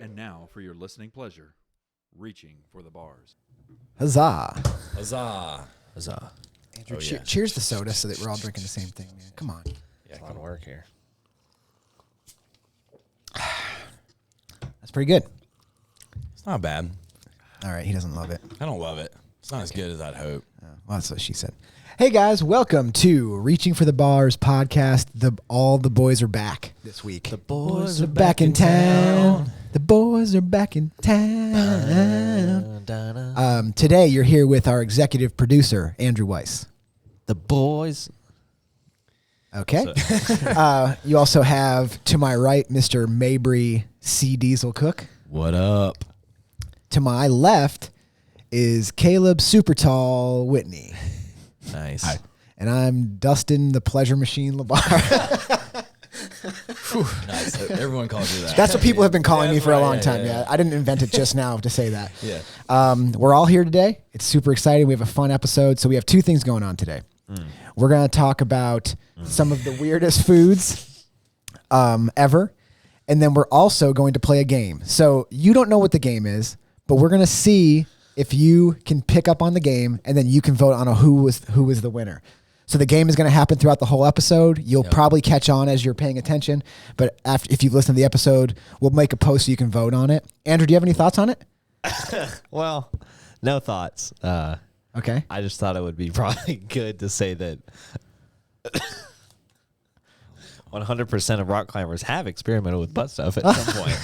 And now, for your listening pleasure, Reaching for the Bars. Huzzah. Huzzah. Huzzah. Andrew, cheers the soda so that we're all drinking the same thing, man. Come on. Yeah, a lot of work here. That's pretty good. It's not bad. All right, he doesn't love it. I don't love it. It's not as good as I'd hope. Well, that's what she said. Hey, guys, welcome to Reaching for the Bars podcast. All the boys are back this week. The boys are back in town. The boys are back in town. Today, you're here with our executive producer, Andrew Weiss. The boys. Okay. You also have, to my right, Mr. Mabry C. Diesel Cook. What up? To my left is Caleb Super Tall Whitney. Nice. Hi. And I'm Dustin the Pleasure Machine LeBar. Nice. Everyone calls you that. That's what people have been calling me for a long right, time. yeah. I didn't invent it just now to say that. Yeah. We're all here today. It's super exciting. We have a fun episode. So we have two things going on today. We're going to talk about some of the weirdest foods ever. And then we're also going to play a game. So you don't know what the game is, but we're going to see if you can pick up on the game, and then you can vote on who was the winner. So the game is going to happen throughout the whole episode. You'll probably catch on as you're paying attention, but if you've listened to the episode, we'll make a post so you can vote on it. Andrew, do you have any thoughts on it? Well, no thoughts. Okay. I just thought it would be probably good to say that 100% of rock climbers have experimented with butt stuff at some point.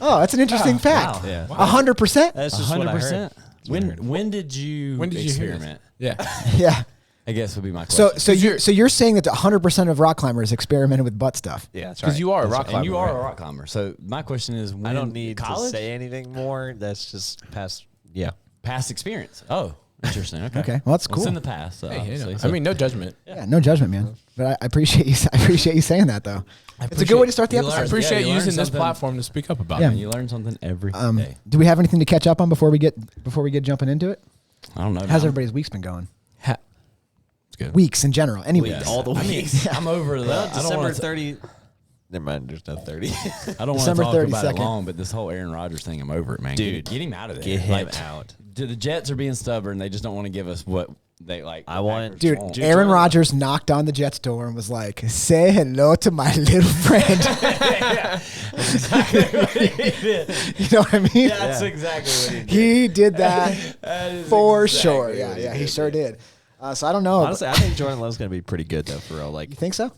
Oh, that's an interesting fact. Wow. Yeah. 100%? That's just what I heard. 100%. When did you experiment? Yeah. Yeah. I guess would be my question. So you're saying that 100% of rock climbers experimented with butt stuff? Yeah, that's right. Because you are a rock And climber. you are right? a rock climber. So my question is, when I don't need college? to say anything more. That's just past. Yeah. Past experience. Oh, interesting. Okay. Okay. Well, that's Well, cool. it's in the past. So obviously. I mean, no judgment. Yeah, no judgment, man. But I appreciate you. I appreciate you saying that, though. It's a good way to start the you episode. I appreciate you learn using this something. platform to speak up about Yeah. it. And you learn something every day. Do we have anything to catch up on before we get jumping into it? I don't know. How's man. everybody's week's been going? It's good. Weeks in general. Any weeks. All the I mean, weeks. I'm over the. Well, I don't December wanna 30. Never mind. There's no 30. I don't want to December talk about 32nd. it long, but this whole Aaron Rodgers thing, I'm over it, man. Dude, get him out of there. get him Like, out. The Jets are being stubborn. They just don't want to give us what they like. I want- Packers Dude, want. Aaron Rodgers knocked on the Jets door and was like, "Say hello to my little friend." You know what I mean? That's exactly what he did. He did that That for is sure. exactly Yeah, what yeah, he did, sure dude. did. So I don't know. Honestly, I think Jordan Love's going to be pretty good, though, for real. Like, You think so?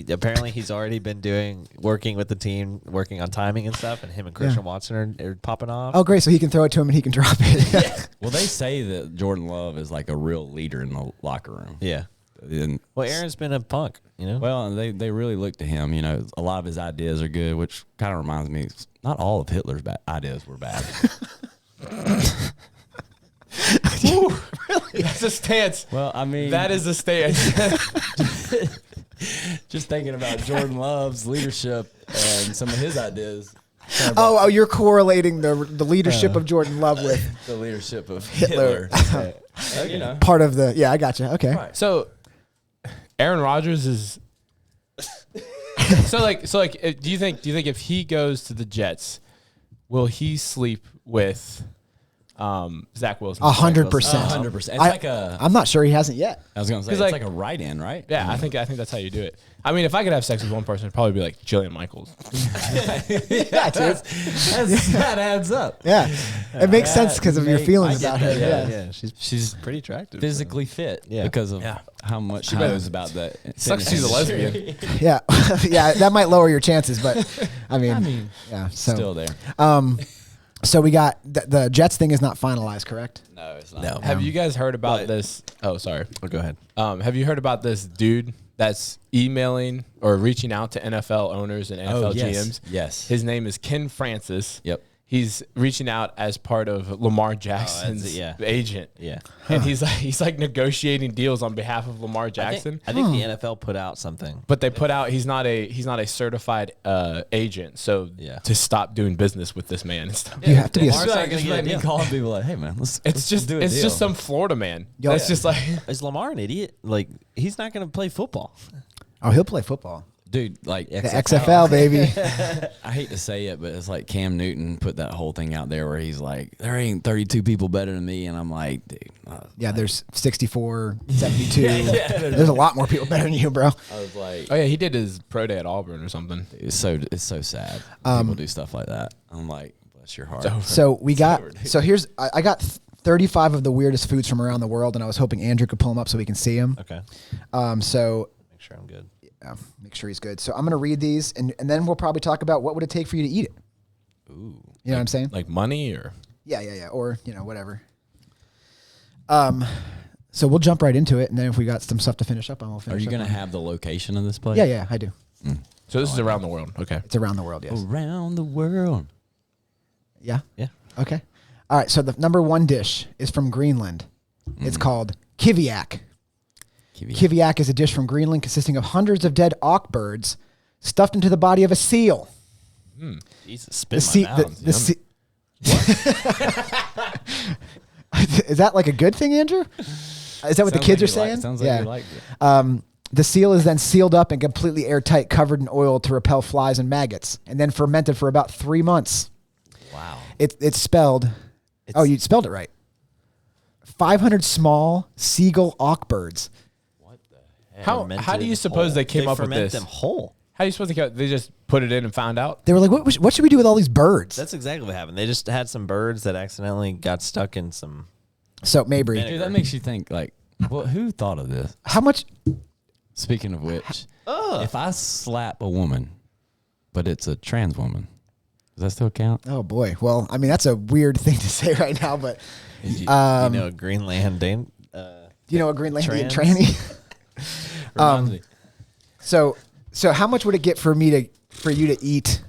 apparently he's already been working with the team, working on timing and stuff, and him and Christian Watson are popping off. Oh, great. So he can throw it to him and he can drop it. Well, they say that Jordan Love is like a real leader in the locker room. Yeah. And, Well, Aaron's been a punk, you know? well, they really look to him. You know, a lot of his ideas are good, which kind of reminds me, not all of Hitler's ideas were bad. Really? That's a stance. Well, I mean, That is a stance. just thinking about Jordan Love's leadership and some of his ideas. Oh, you're correlating the leadership of Jordan Love with The leadership of Hitler. Hitler. You know. part of the. Yeah, I gotcha. Okay. Right. So, Aaron Rodgers is. So do you think if he goes to the Jets, will he sleep with Zach Wilson? 100%. 100%. It's like a. I'm not sure he hasn't yet. I was gonna say 'Cause, it's like- like a write-in, right? Yeah, I think that's how you do it. I mean, if I could have sex with one person, it'd probably be like Jillian Michaels. Yeah, dude. That adds up. Yeah, it makes sense because of your I feelings get about her. that, Yeah. Yeah, she's pretty attractive. Physically fit, Yeah. because of Yeah. how much she knows about that. Sucks she's a lesbian. Yeah, yeah, that might lower your chances, but I mean, yeah. So, Still there. So we got the Jets thing is not finalized, correct? No, it's not. No. Have you guys heard about But- this? Oh, sorry. Oh, go ahead. Have you heard about this dude that's emailing or reaching out to NFL owners and NFL GMs? Yes. His name is Ken Francis. Yep. He's reaching out as part of Lamar Jackson's yeah. agent. Yeah. And he's like negotiating deals on behalf of Lamar Jackson. I think the NFL put out something. But they put out he's not a certified agent, so Yeah. to stop doing business with this man and stuff. You have to be a. It's like, gonna it's get a like me deal. calling people like, hey man, let's It's just do a it's deal. just some Florida man. Yo, That's just like Is Lamar an idiot? Like, he's not going to play football. Oh, he'll play football. Dude, like The XFL, baby. I hate to say it, but it's like Cam Newton put that whole thing out there where he's like, there ain't 32 people better than me. And I'm like, dude. Yeah, there's 64, 72. There's a lot more people better than you, bro. I was like, oh yeah, he did his pro day at Auburn or something. it's so sad. when people do stuff like that. I'm like, bless your heart. So we got. over, dude. So here's. I got 35 of the weirdest foods from around the world, and I was hoping Andrew could pull them up so we can see them. Okay. So Make sure I'm good. make sure he's good. So I'm gonna read these, and then we'll probably talk about what would it take for you to eat it. Ooh. You know what I'm saying? Like money or Yeah, or whatever. So we'll jump right into it, and then if we got some stuff to finish up on, we'll finish. Are you up going to on. have the location of this place? Yeah, I do. so this is around the world. Okay. It's around the world. Yes. Around the world. Yeah. Yeah. Okay. All right. So the number one dish is from Greenland. It's called kiviak. Kiviak is a dish from Greenland consisting of hundreds of dead auk birds stuffed into the body of a seal. Jesus, The spit in my sea. mouth. The sea. Is that like a good thing, Andrew? Is that what the kids are saying? Sounds like you liked it. The seal is then sealed up and completely airtight, covered in oil to repel flies and maggots, and then fermented for about 3 months. Wow. It's spelled. You spelled it right. 500 small seagull auk birds. How do you suppose they came up with this? Them whole. How do you suppose they just put it in and found out? They were like, what should we do with all these birds? That's exactly what happened. They just had some birds that accidentally got stuck in some. So, Mabry, Dude, that makes you think, like, well, who thought of this? how much? Speaking of which, if I slap a woman, but it's a trans woman, does that still count? Oh, boy. Well, I mean, that's a weird thing to say right now, but You know, Greenland. do you know a Greenlandian Trans? tranny? Reminds me. So how much would it get for you to eat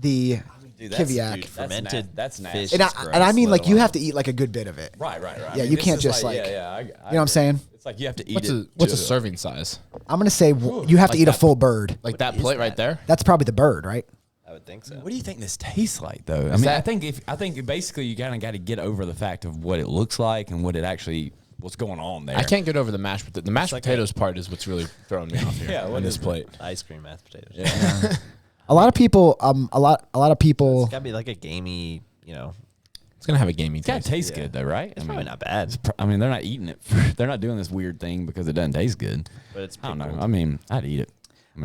the Dude, kiviak? fermented That's nasty. fish. And It's I mean, gross, like, you let have to eat like a good bit of it. Right. Yeah, you can't just, like- I You know what I'm saying? It's like you have to eat What's it. a serving size? I'm gonna say you have to Like eat a that. full bird. Like that plate right there? That's probably the bird, right? I would think so. What do you think this tastes like, though? I mean, that- I think basically you kind of got to get over the fact of what it looks like and what's going on there. I can't get over the mashed potatoes. The mashed potatoes part is what's really throwing me off here. Yeah, on what this is it? plate. Ice cream, mashed potatoes. Yeah. A lot of people, a lot of people. It's got to be like a gamey, It's gonna have a gamey It's got taste. to taste good, though, right? It's probably not bad, I mean, they're not eating it. They're not doing this weird thing because it doesn't taste good. but it's I don't know. pickled. I mean, I'd eat it.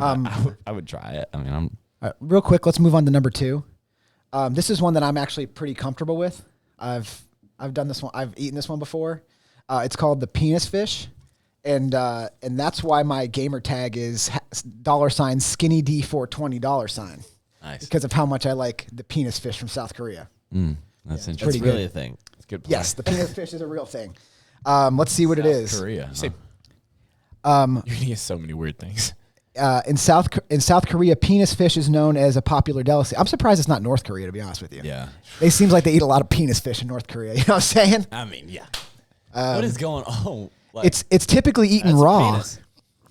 I would try it. I mean, Real quick, let's move on to number 2. This is one that I'm actually pretty comfortable with. I've done this one. I've eaten this one before. It's called the penis fish, and that's why my gamer tag is $skinny D420 nice. because of how much I like the penis fish from South Korea. That's That's interesting. pretty really good. a thing. It's good. Yes, the penis fish is a real thing. Let's see what it is. Korea. Say, huh? you're gonna get so many weird things. In South Korea, penis fish is known as a popular delicacy. I'm surprised it's not North Korea, to be honest with you. Yeah. It seems like they eat a lot of penis fish in North Korea. You know what I'm saying? I mean, yeah. What is going on? Like, It's typically eaten That's a raw. penis.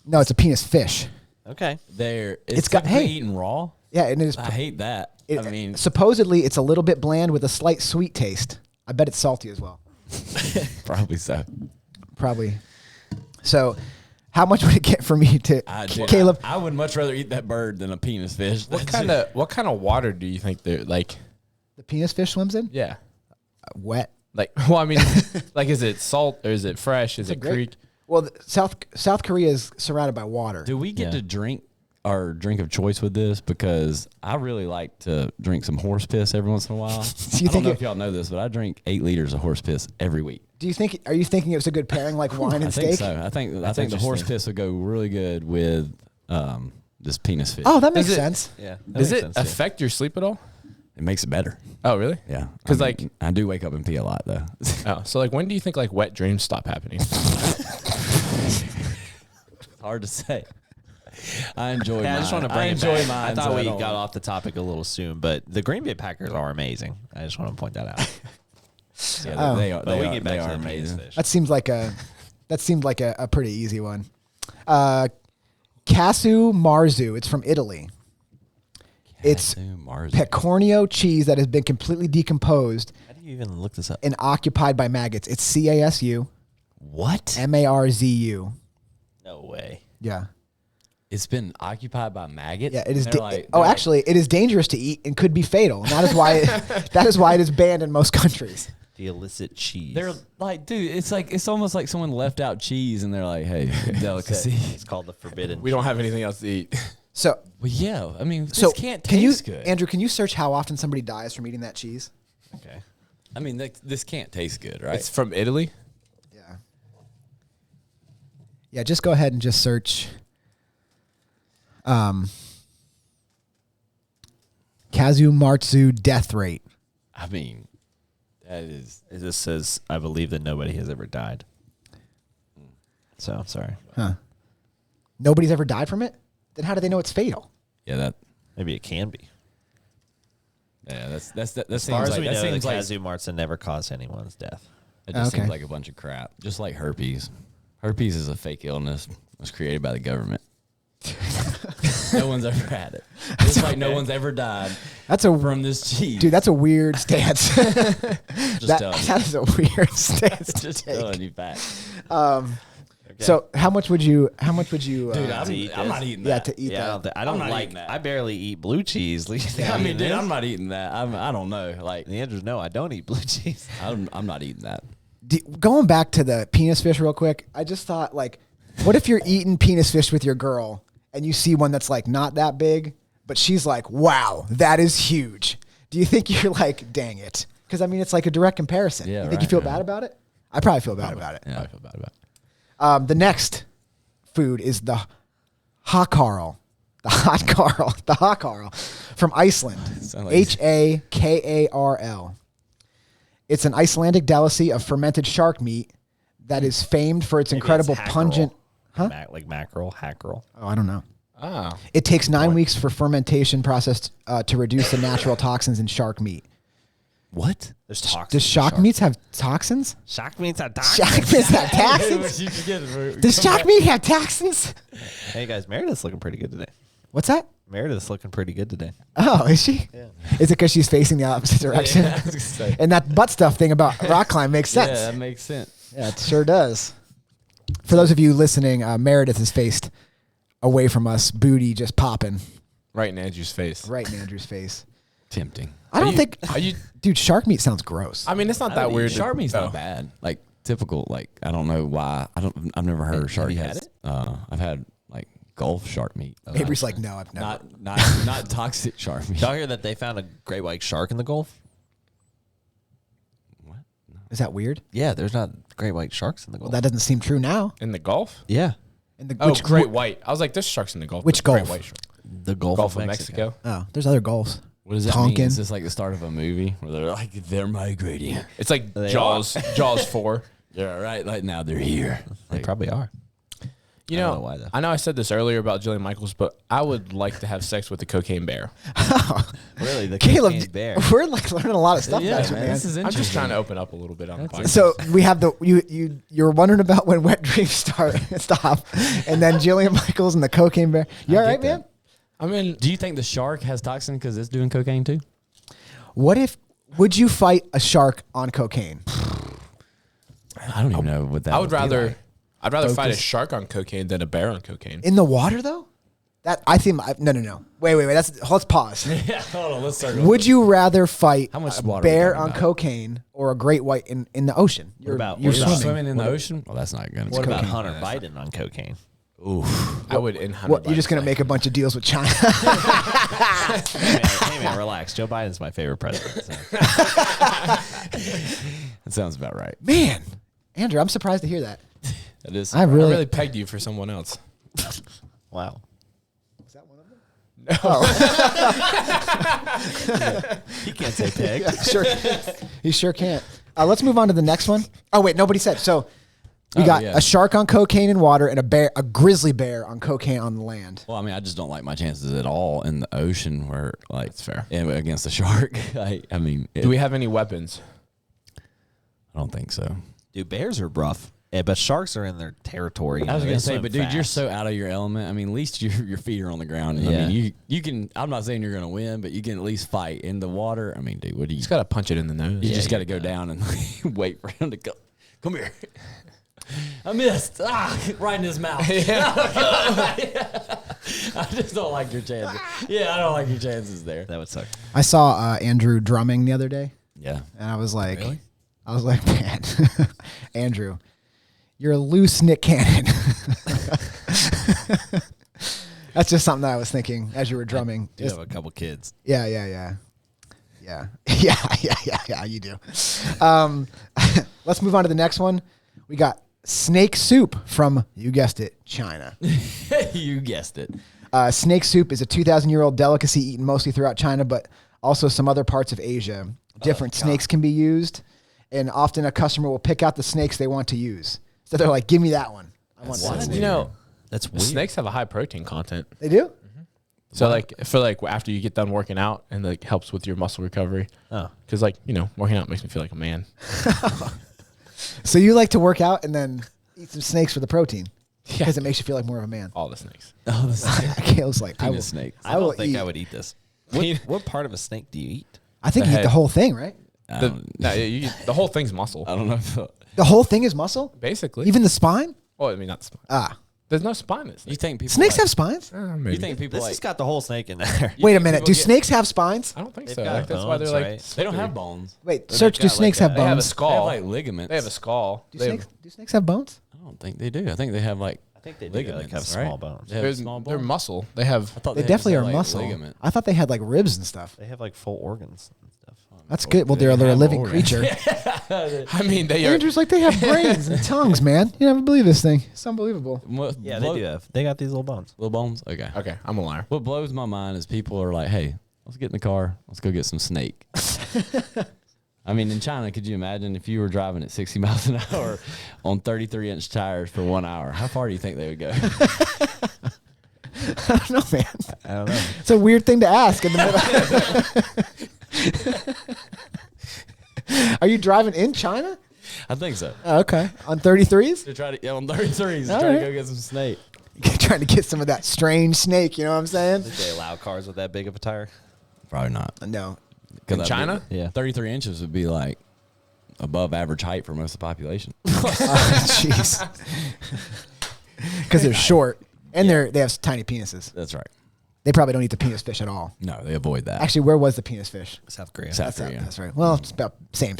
No, it's a penis fish. Okay. it's got- typically hey. eaten raw. Yeah, and it is. I hate that. I mean, supposedly it's a little bit bland with a slight sweet taste. I bet it's salty as well. probably so. Probably. So, how much would it get for me to Dude, Caleb? I would much rather eat that bird than a penis fish. What kind of water do you think they're like? The penis fish swims in Yeah. wet. Like, well, I mean, like, is it salt or is it fresh? Is it Great. creek? Well, South Korea is surrounded by water. Do we get Yeah. to drink our drink of choice with this? Because I really like to drink some horse piss every once in a while. you I don't think know it- if y'all know this, but I drink 8 liters of horse piss every week. Do you think? Are you thinking it was a good pairing like wine and I steak? think so. I think the horse interesting. piss would go really good with this penis fish. Oh, that makes Does it- sense. Yeah. that Does makes it sense, yeah. affect your sleep at all? It makes it better. Oh, really? Yeah. 'Cause, I mean, I do wake up and pee a lot though. Oh, so like when do you think like wet dreams stop happening? Hard to say. I enjoy mine. I just want to bring I it enjoy back. mine. I thought so we don't- got off the topic a little soon, but the Green Bay Packers are amazing. I just want to point that out. Yeah, Oh. they are. But They we are, get they back are to the penis amazing. fish. That seemed like a pretty easy one. Casu Marzu. It's from Italy. It's Mars. pecorino cheese that has been completely decomposed How do you even look this up? and occupied by maggots. It's CASU What? MARZU. No way. Yeah. It's been occupied by maggots. Yeah, it is. They're like- oh, they're like- actually, it is dangerous to eat and could be fatal. And that is why that is why it is banned in most countries. The illicit cheese. They're like, dude, it's almost like someone left out cheese and they're like, hey, delicacy. It's called the forbidden. We don't have anything else to eat. So, Well, yeah, I mean, so this can't can you, taste good. Andrew? Can you search how often somebody dies from eating that cheese? Okay. I mean, this can't taste good, right? It's from Italy. Yeah. Yeah. Just go ahead and just search. Kazu Marzu death rate. I mean, that is. It just says, I believe that nobody has ever died. So, I'm sorry. Huh. Nobody's ever died from it? Then how do they know it's fatal? Yeah, Maybe it can be. that As far seems as like we that know, the seems like Kazu Marzen never caused anyone's death. it just Okay. seems like a bunch of crap, just like herpes. Herpes is a fake illness. It was created by the government. No one's ever had it. It's like no one's ever died That's a from this cheese. dude. That's a weird stance. just telling you. that is a weird stance. to Just take. telling you back. So how much would you? Dude, to eat I'm this? not eating yeah, that. to eat Yeah, that. I don't not like. eating that. I barely eat blue cheese. I mean, dude, I'm not eating that. I don't know. Like, The answer is no. I don't eat blue cheese. I'm not eating that. Going back to the penis fish real quick, I just thought like, what if you're eating penis fish with your girl and you see one that's like not that big, but she's like, wow, that is huge. Do you think you're like, dang it? Because I mean, it's like a direct comparison. Yeah, you think you right, feel right. bad about it? I probably feel bad about it. Yeah. I feel bad about it. The next food is the hakarl. The hakarl from Iceland. Sound like- Hakarl. It's an Icelandic delicacy of fermented shark meat that is famed for its Maybe incredible it's hackerel. pungent. Huh? Like mackerel, hackerel. Oh, I don't know. Oh. It takes 9 weeks for fermentation process to reduce the natural toxins in shark meat. What? There's toxins. Does shark meats have toxins? Shark meats have toxins? Shark meats have toxins? Does shark meat have toxins? Hey guys, Meredith's looking pretty good today. What's that? Meredith's looking pretty good today. Oh, is she? Yeah. Is it because she's facing the opposite direction? Yeah, I was gonna say. And that butt stuff thing about rock climb makes sense. Yeah, that makes sense. Yeah, it sure does. For those of you listening, Meredith is faced away from us, booty just popping Right in Andrew's face. right in Andrew's face. Tempting. I don't you- think, are you- dude, shark meat sounds gross. I mean, it's not I that would eat weird. Shark meat's Oh. not bad. Like typical. Like I don't know why. I've never heard of shark. you had has- it? I've had like Gulf shark meat. Avery's like, no, I've never. Not toxic shark meat. Did y'all hear that they found a great white shark in the Gulf? What? No. Is that weird? Yeah, there's not great white sharks in the Well, Gulf. that doesn't seem true now. In the Gulf? yeah, In the, Oh, great white. I was like, there's sharks in the Gulf. Which but great Gulf? white shark. the Gulf, Gulf of Mexico. Oh, there's other gulfs. What does that mean? Tonkin. Is this like the start of a movie where they're like they're migrating? It's like They Jaws. Jaws 4. Yeah, right. Like now they're here. They Like, probably are. You I don't know, know why, though. I know I said this earlier about Jillian Michaels, but I would like to have sex with a cocaine bear. Really, the Caleb, cocaine bear. we're like learning a lot of stuff yeah, about you, man, man. this is I'm interesting. just trying to open up a little bit on the podcast. So we have the you're wondering about when wet dreams stop, and then Jillian Michaels and the cocaine bear. You all right, get that. man? I mean, Do you think the shark has toxin because it's doing cocaine too? What if? Would you fight a shark on cocaine? I don't even know what that. I would be rather, like. I'd rather fight a Focus. shark on cocaine than a bear on cocaine. In the water though? That I think no. Wait. Let's pause. Yeah, hold on. Let's start. Would you rather fight How much a water are we bear talking on about? cocaine or a great white in the ocean? You're about- you're what about swimming. in the ocean? Well, that's not gonna. What be about cocaine. Hunter Biden on cocaine? Oof. I would in 100. What? You're just gonna make a bunch of deals with China? Hey man, relax. Joe Biden's my favorite president. So. That sounds about right. Man, Andrew, I'm surprised to hear that. That is. I I really. really pegged you for someone else. Wow. Is that one of them? He can't say pig. Yeah, sure. He sure can't. Let's move on to the next one. Oh wait, nobody said. So we got a shark on cocaine in water and a grizzly bear on cocaine on the land. Well, I mean, I just don't like my chances at all in the ocean where, like, That's fair. Against a shark. I mean, Do we have any weapons? I don't think so. Dude, bears are rough. Yeah, but sharks are in their territory. I was They gonna say, swim but dude, you're fast. so out of your element. I mean, at least your feet are on the ground. I Yeah. mean, you can. I'm not saying you're gonna win, but you can at least fight in the water. I mean, dude, what do you? You just gotta punch it in the nose. You just got to go down and wait for him to go. Come here. I missed. Right in his mouth. I just don't like your chances. Yeah, I don't like your chances there. That would suck. I saw Andrew drumming the other day, Yeah. and I was like, Really? man, Andrew, you're a loose Nick Cannon. That's just something that I was thinking as you were drumming. You have a couple kids. Yeah. Yeah, you do. Let's move on to the next one. We got snake soup from, you guessed it, China. You guessed it. Snake soup is a 2,000-year-old delicacy eaten mostly throughout China, but also some other parts of Asia. Different snakes can be used, and often a customer will pick out the snakes they want to use. So they're like, give me that one. I want that. You know, That's weird. snakes have a high protein content. They do? So like after you get done working out and like helps with your muscle recovery. Oh. Because like, you know, working out makes me feel like a man. So you like to work out and then eat some snakes for the protein Yeah. because it makes you feel like more of a man. All the snakes. Oh, the snake. I was like, I will, Penis snake. I don't think eat. I would eat this. Peanut- What part of a snake do you eat? I think The you eat the head. whole thing, right? The whole thing's muscle. I don't know. If, The whole thing is muscle? Basically. Even the spine? Well, I mean, not the spine. Ah. There's no spine in you snakes. think people Snakes like, have spines? Maybe. You think people This like has got the whole snake in there. you Wait a think minute. people Do get- snakes have spines? I don't think They've so. got Like, that's why they're bones, like. right? They don't have slippery. bones. Wait, But search. they've Do got snakes like have a- They have a bones? They skull. have like ligaments. They have a skull. Do They have- snakes have bones? I don't think they do. I think they have like I think they do ligaments. like have right? small bones. They have they're, small they're bones. muscle. They have. I thought They just definitely had, are like, muscle. ligament. I thought they had like ribs and stuff. They have like full organs and stuff. That's good. Well, they're a have living organs. creature. I mean, they are. Andrew's like, they have brains and tongues, man. You never believe this thing. It's unbelievable. What Yeah, blow- they do have. They got these little bones. little bones. Okay. Okay, I'm a liar. What blows my mind is people are like, "Hey, let's get in the car. Let's go get some snake." I mean, in China, could you imagine if you were driving at 60 miles an hour on 33-inch tires for 1 hour? How far do you think they would go? I don't know, man. I don't know. It's a weird thing to ask in the middle. Are you driving in China? I think so. Oh, okay. On 33s? To try to on 33s, All try to right. go get some snake. Trying to get some of that strange snake, you know what I'm saying? Did they allow cars with that big of a tire? Probably not. No. 'Cause In that'd China? be- Yeah. 33 inches would be like above average height for most of the population. Jeez. Because they're short and they have tiny penises. That's right. They probably don't eat the penis fish at all. No, they avoid that. Actually, where was the penis fish? South Korea. South That's, Korea. that's right. Well, it's about same.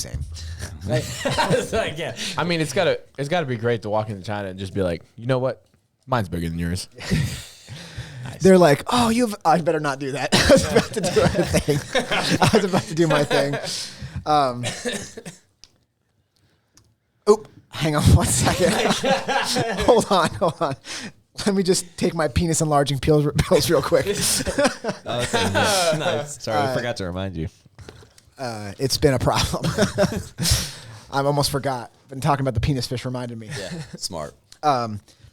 Right? It's like, yeah. I mean, it's gotta be great to walk into China and just be like, you know what? Mine's bigger than yours. They're like, oh, I better not do that. I was about to do my thing. I was about to do my thing. Oop, hang on 1 second. Hold on. Let me just take my penis enlarging pills real quick. Oh, okay. Nice. Sorry, I forgot to remind you. It's been a problem. I almost forgot. Been talking about the penis fish reminded me. Yeah, smart.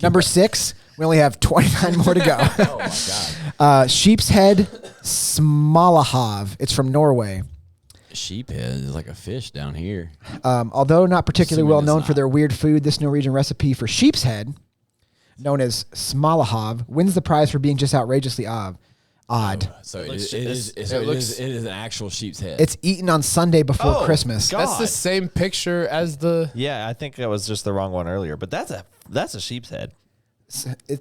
Number 6, we only have 29 more to go. Oh my god. Sheep's head smalahov. It's from Norway. Sheephead is like a fish down here. Although not particularly Assuming well it's known for not. their weird food, this Norwegian recipe for sheep's head, known as smalahov, wins the prize for being just outrageously odd. So it looks- is it is an actual sheep's head. It's eaten on Sunday before Oh, Christmas. God. That's the same picture as the. Yeah, I think that was just the wrong one earlier, but that's a sheep's head.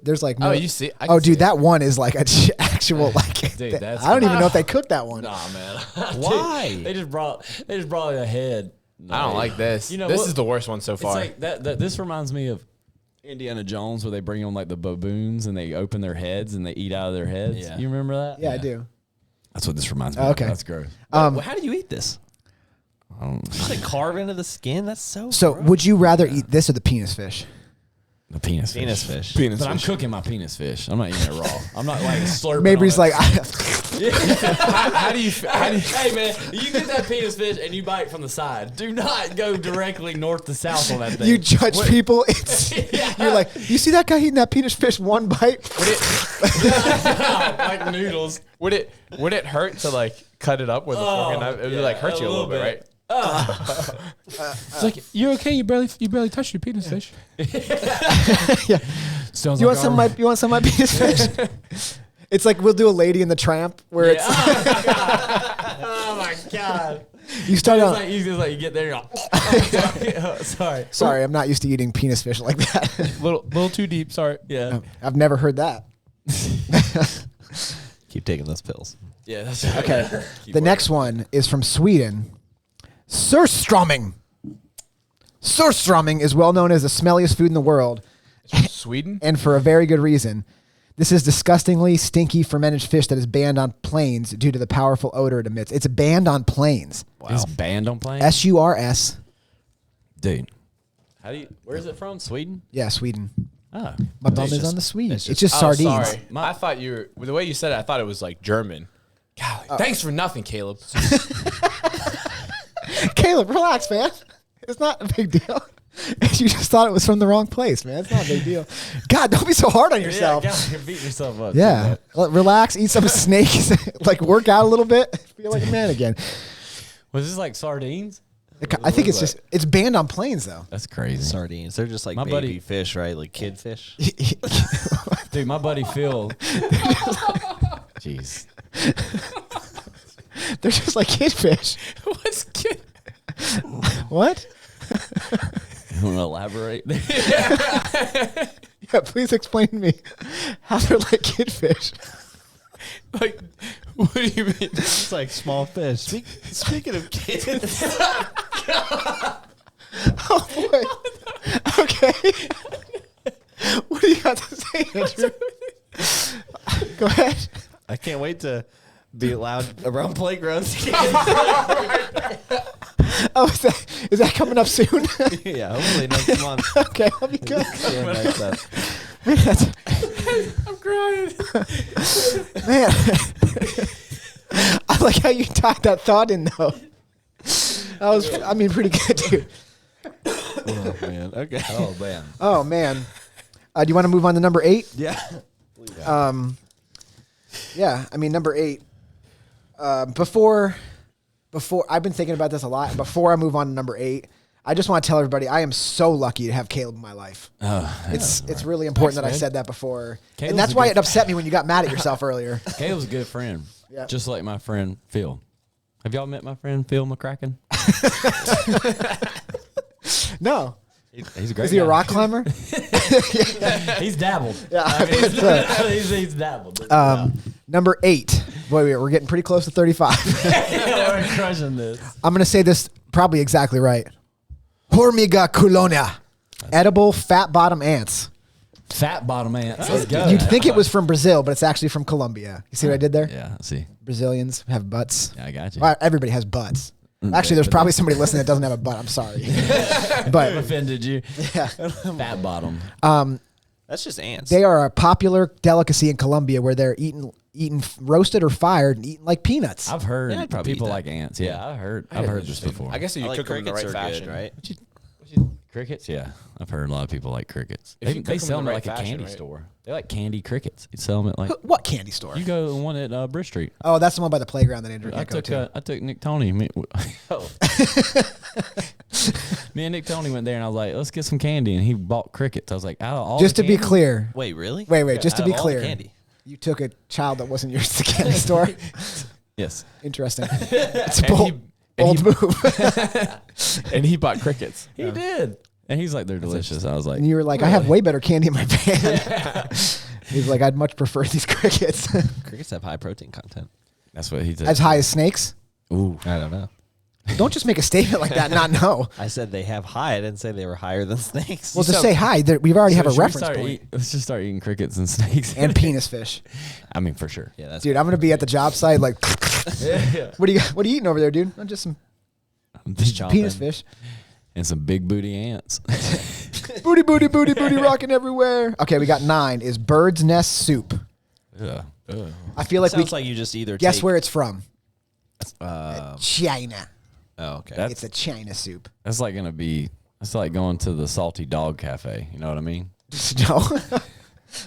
There's like no. Oh, you see? I can Oh, see dude, it. that one is like a actual like. Dude, that's- I don't even know if they cooked that one. Nah, man. Why? Dude, they just brought a head. I don't like this. You know this what? is the worst one so It's far. like that. This reminds me of Indiana Jones, where they bring on like the baboons and they open their heads and they eat out of their heads. Yeah. You remember that? Yeah, I do. That's what this reminds me. Okay. of. That's gross. Well, how do you eat this? I don't. Just like carve into the skin? That's so. So, gross. would you rather eat this or the penis fish? The penis Penis fish. fish. But I'm cooking my penis fish. I'm not eating it raw. I'm not like slurping. Maybe on he's it. like, How do you? Hey man, you get that penis fish and you bite from the side. Do not go directly north to south on that thing. you judge people. It's You're like, you see that guy eating that penis fish one bite? like noodles. Would it hurt to like cut it up with a fork and knife? It would like hurt you a little bit, right? It's like, you're okay. You barely touched your penis fish. Yeah. Sounds You like want some of my penis fish? It's like we'll do a Lady in the Tramp where it's Oh my god. you start It's out. like you get there. You're like, sorry. Sorry, I'm not used to eating penis fish like that. little too deep. Sorry. Yeah. I've never heard that. Keep taking those pills. Yeah. That's Okay. The next one is from Sweden. Surströmming. Surströmming is well known as the smelliest food in the world, Sweden. and for a very good reason. This is disgustingly stinky fermented fish that is banned on planes due to the powerful odor it emits. It's banned on planes. Is banned on planes? SURS. Dude. Where is it from? Sweden? Yeah, Sweden. Oh. My bum is just- on the Swede. it's It's just- just sardines. Sorry. I thought you were the way you said it. I thought it was like German. Golly, thanks for nothing, Caleb. Caleb, relax, man. It's not a big deal. You just thought it was from the wrong place, man. It's not a big deal. God, don't be so hard on yourself. Yeah, you're beating yourself up. Yeah. Relax, eat some snakes, like work out a little bit, feel like a man again. Was this like sardines? I think it's banned on planes though. That's crazy. Sardines. They're just like My baby buddy- fish, right? Like kid fish. Dude, my buddy Phil. Jeez. They're just like kid fish. What's kid? What? You want to elaborate? Yeah, please explain to me how they're like kid fish. Like, what do you mean? It's like small fish. Speaking of kids, Oh boy. Okay. What do you got to say, Andrew? Go ahead. I can't wait to be allowed around playgrounds. Oh, is that coming up soon? Yeah, hopefully next month. Okay, I'll be good. Yeah, next up. Man, that's- I'm crying. man. I like how you tied that thought in though. That was, I mean, pretty good, dude. Oh man. Okay. Oh, man. Oh man. Do you want to move on to number 8? Yeah. Yeah, I mean number 8. Before I've been thinking about this a lot. Before I move on to number 8, I just want to tell everybody I am so lucky to have Caleb in my life. It's really important that I man. said that before, Caleb's and that's a why good it upset me when you got mad at yourself earlier. Caleb's a good friend. Yeah. Just like my friend Phil. Have y'all met my friend Phil McCracken? No, He's a great is he a guy. rock climber? He's dabbled. Yeah, I mean, it's the- he's dabbled. Number 8. Boy, we're getting pretty close to 35. We're crushing this. I'm gonna say this probably exactly right. Hormiga culonia, edible fat bottom ants. Fat bottom ants. Let's go. You'd think it was from Brazil, but it's actually from Colombia. You see what I did there? Yeah, I see. Brazilians have butts. Yeah, I got you. Well, everybody has butts. Actually, there's probably somebody listening that doesn't have a butt. I'm sorry, I've but offended you. yeah, Fat bottom. That's just ants. they are a popular delicacy in Colombia where they're eaten roasted or fired and eaten like peanuts. I've heard Yeah, I'd probably people eat that. like ants. Yeah, I've heard this before. I guess if you I like cook them in the right crickets are fashion, good, right? Crickets? Yeah. I've heard a lot of people like crickets. If you They cook 'em sell in them the at right like a fashion, candy right? store. They like candy crickets. You sell them at like, What candy store? you go to one at Brick Street. Oh, that's the one by the playground that Andrew I can't go to. took Nick Tony. Me and Nick Tony went there and I was like, let's get some candy. And he bought crickets. I was like, out of all Just the to be candy? clear, Wait, really? wait, just to Out be of all the clear, candy. you took a child that wasn't yours to the candy store. Yes. Interesting. It's a And bold, he- and bold move. and he bought crickets. He did. And he's like, they're delicious. I was like, And you were like, I have way better candy in my van. He's like, I'd much prefer these crickets. Crickets have high protein content. that's what he did. As high as snakes? Ooh. I don't know. Don't just make a statement like that and not know. I said they have high. I didn't say they were higher than snakes. Well, just say hi. We already have a Should we reference start point. let's just start eating crickets and snakes. And penis fish. I mean, for sure. Yeah, that's Dude, I'm going to be at the job site like, Yeah. what are you eating over there, dude? Just some just chomping. penis fish. And some big booty ants. Booty, booty, booty, booty rocking everywhere. Okay, we got 9 is bird's nest soup. Yeah. I feel like Sounds like you just either guess take, where it's from. Um, China. oh, okay. That's- It's a China soup. That's like gonna be. That's like going to the Salty Dog Cafe. You know what I mean? No.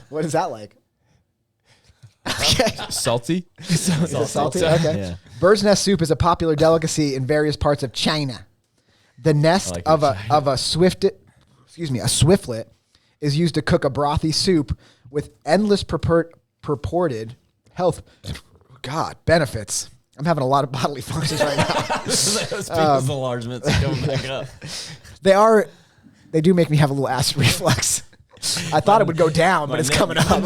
What is that like? Okay. Salty. Is it salty? Okay. Yeah. Bird's nest soup is a popular delicacy in various parts of China. The nest like of it, a swiftlet is used to cook a brothy soup with endless purported health benefits. I'm having a lot of bodily functions right now. Those people's enlargements are coming back up. They do make me have a little acid reflux. I thought it would go down, but it's coming up.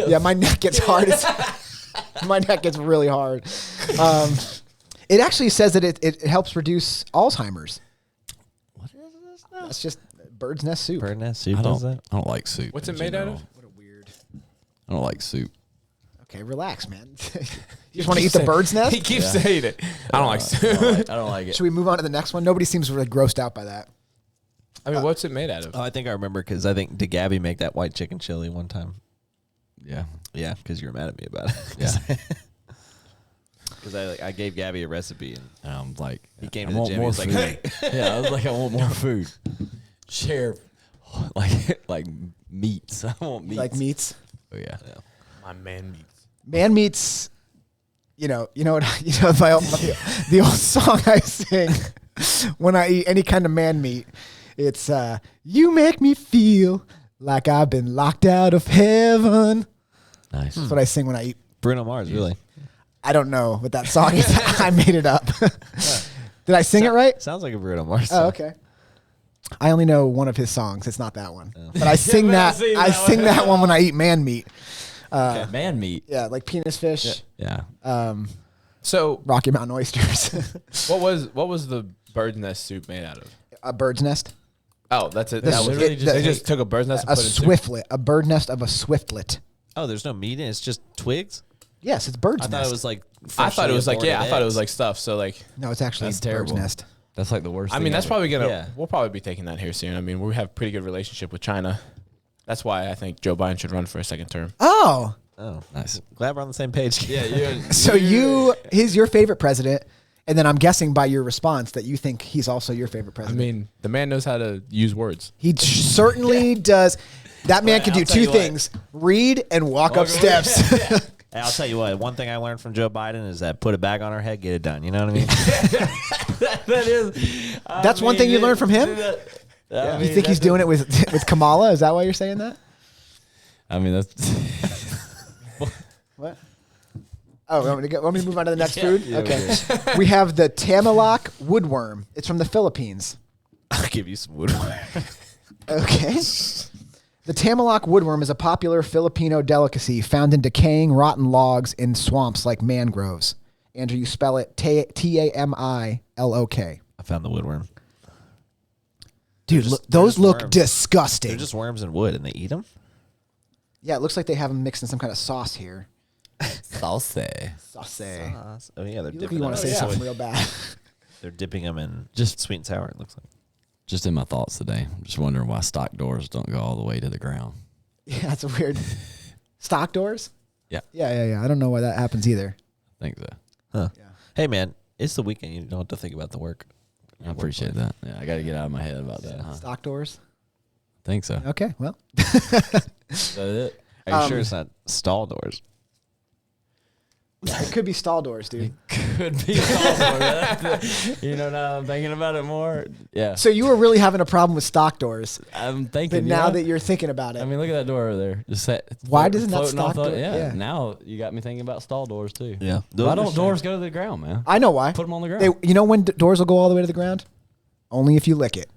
Yeah, my neck gets hard. My neck gets really hard. It actually says that it helps reduce Alzheimer's. What is this now? That's just bird's nest soup. Bird nest soup I does don't. that? I don't like soup. What's in it made out general. of? What a weird. I don't like soup. Okay, relax, man. You just want to eat the bird's He nest? keeps saying it. I don't like soup. I don't like it. Should we move on to the next one? Nobody seems really grossed out by that. I mean, what's it made out of? Oh, I think I remember because I think did Gabby make that white chicken chili one time? Yeah. Yeah, because you were mad at me about it. Yeah. Because I gave Gabby a recipe and I'm like, he came I to the want gym. He more was like, food. "Hey." Yeah, I was like, I want more food. Share, like meats. I want meats. Like meats. Oh yeah. My man meats. Man meats. You know what? The old song I sing when I eat any kind of man meat. It's you make me feel like I've been locked out of heaven. Nice. That's what I sing when I eat. Bruno Mars, really? I don't know what that song is. I made it up. Did I sing it right? Sounds like a Bruno Mars Oh, song. okay. I only know one of his songs. It's not that one. But I sing that. I sing that one when I eat man meat. Man meat. Yeah, like penis fish. Yeah. So Rocky Mountain oysters. what was the bird's nest soup made out of? A bird's nest. Oh, that's it. This- That was it- it. the- They just took a bird's nest and A put it in soup. swiftlet. A bird nest of a swiftlet. Oh, there's no meat in it. It's just twigs? Yes, it's bird's I nest. thought it was like I thought it was like freshly I thought it was aborted like stuff. So like, No, it's actually That's bird's terrible. nest. That's like the worst. I thing mean, that's ever. probably gonna. Yeah. We'll probably be taking that here soon. I mean, we have a pretty good relationship with China. That's why I think Joe Biden should run for a second term. Oh, eggs. Oh, nice. glad we're on the same page. Yeah, you. so he's your favorite president, and then I'm guessing by your response that you think he's also your favorite I president. mean, the man knows how to use words. He certainly does. That man Well, can do I'll tell two you what. things: read and walk up steps. Hey, I'll tell you what. One thing I learned from Joe Biden is that put a bag on her head, get it done. You know what I mean? That is. That's one thing you learned from him? You think he's doing it with Kamala? Is that why you're saying that? I mean, that's. What? Oh, want me to move on to the next food? yeah, Okay. We have the Tamilok woodworm. It's from the Philippines. I'll give you some wood. Okay. The Tamilok woodworm is a popular Filipino delicacy found in decaying, rotten logs in swamps like mangroves. Andrew, you spell it Tamilok. I found the woodworm. Dude, just- look, they're those just look worms. disgusting. They're just worms and wood, and they eat them. Yeah, it looks like they have them mixed in some kind of sauce here. Sauce. Sauce. Oh yeah, they're You look like dipping you want to them. say something real bad. They're dipping them in Just- sweet and sour. It looks like. Just in my thoughts today. I'm just wondering why stock doors don't go all the way to the ground. Yeah, that's a weird. Stock doors? Yeah. Yeah. I don't know why that happens either. I think so. Huh. Yeah. Hey man, it's the weekend. You don't have to think about the work. I appreciate that. Yeah, I got to get out of my head about that. Huh? Stock doors? Think so. Okay, well. Is that it? Are you sure it's not stall doors? It could be stall doors, dude. Could be. You know, now I'm thinking about it more. Yeah. So you were really having a problem with stock doors, I'm thinking. but now that you're thinking about it. I mean, look at that door over there. Just set, Why doesn't that floating off stock the- door- Yeah, yeah. Now you got me thinking about stall doors too. Yeah. Why don't doors go to the ground, man? I know why. Put them on the ground. You know when doors will go all the way to the ground? Only if you lick it.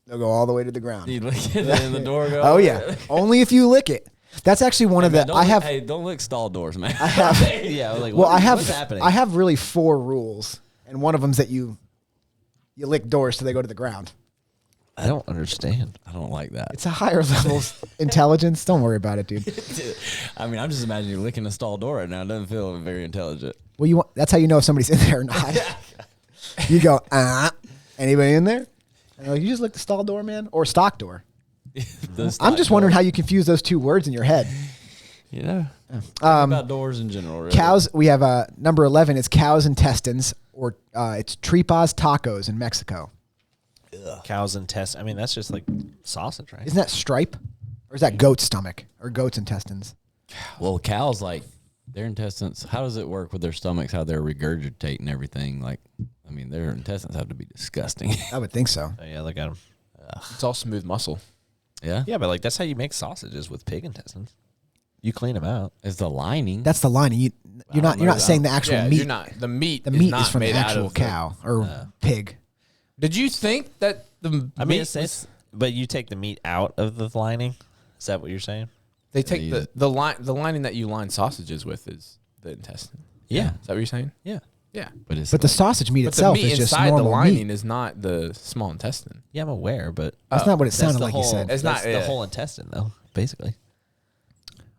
They'll go all the way to the ground. You look at it and the door go. Oh, yeah. Only if you lick it. That's actually one of the. Hey, don't lick stall doors, man. I have. Yeah. I was like, Well, what- I have. What's happening? I have really 4 rules, and one of them's that you lick doors till they go to the ground. I don't understand. I don't like that. It's a higher level intelligence. Don't worry about it, dude. I mean, I'm just imagining you licking a stall door right now. It doesn't feel very intelligent. Well, that's how you know if somebody's in there or not. You go, anybody in there? And they're like, you just lick the stall door, man, or stock door. I'm just wondering how you confuse those two words in your head. You know, about doors in general. Really. Cows. We have number 11. It's cow's intestines, or it's tripas tacos in Mexico. Cow's intestines. I mean, that's just like sausage, right? Isn't that stripe, or is that goat's stomach or goat's intestines? Well, cows, like, their intestines, how does it work with their stomachs, how they're regurgitating everything? Like, I mean, their intestines have to be disgusting. I would think so. Oh, yeah, look at them. It's all smooth muscle. Yeah? Yeah, but like that's how you make sausages with pig intestines. You clean them out. It's the lining. That's the lining. You're not saying the actual meat. You're not. The meat. The meat not is from the made out actual of cow or pig. Did you think that the? I mean, but you take the meat out of the lining. Is that what you're saying? They take the lining that you line sausages with is the intestine. Yeah. Is that what you're saying? Yeah. Yeah. But it's But the sausage meat But itself the meat is just inside normal the lining meat. is not the small intestine. Yeah, I'm aware, but That's not what it that's sounded the like whole, you said. It's that's not the it. whole intestine, though. Basically,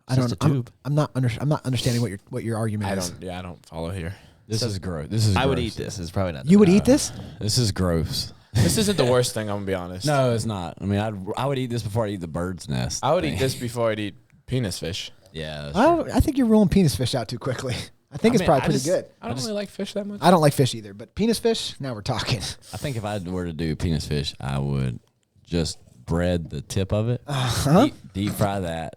I just don't. a tube. I'm not understanding what your argument is. I don't follow here. This is gross. This is I would gross. eat this. It's probably not. You would eat this? This is gross. This isn't the worst thing. I'm gonna be honest. No, it's not. I mean, I would eat this before I eat the bird's nest. I would thing. eat this before I'd eat penis fish. Yeah. That's true. I think you're ruling penis fish out too quickly. I think it's mean, probably pretty good. I don't really like fish that much. I don't like fish either, but penis fish. Now we're talking. I think if I were to do penis fish, I would just bread the tip of it, deep fry that.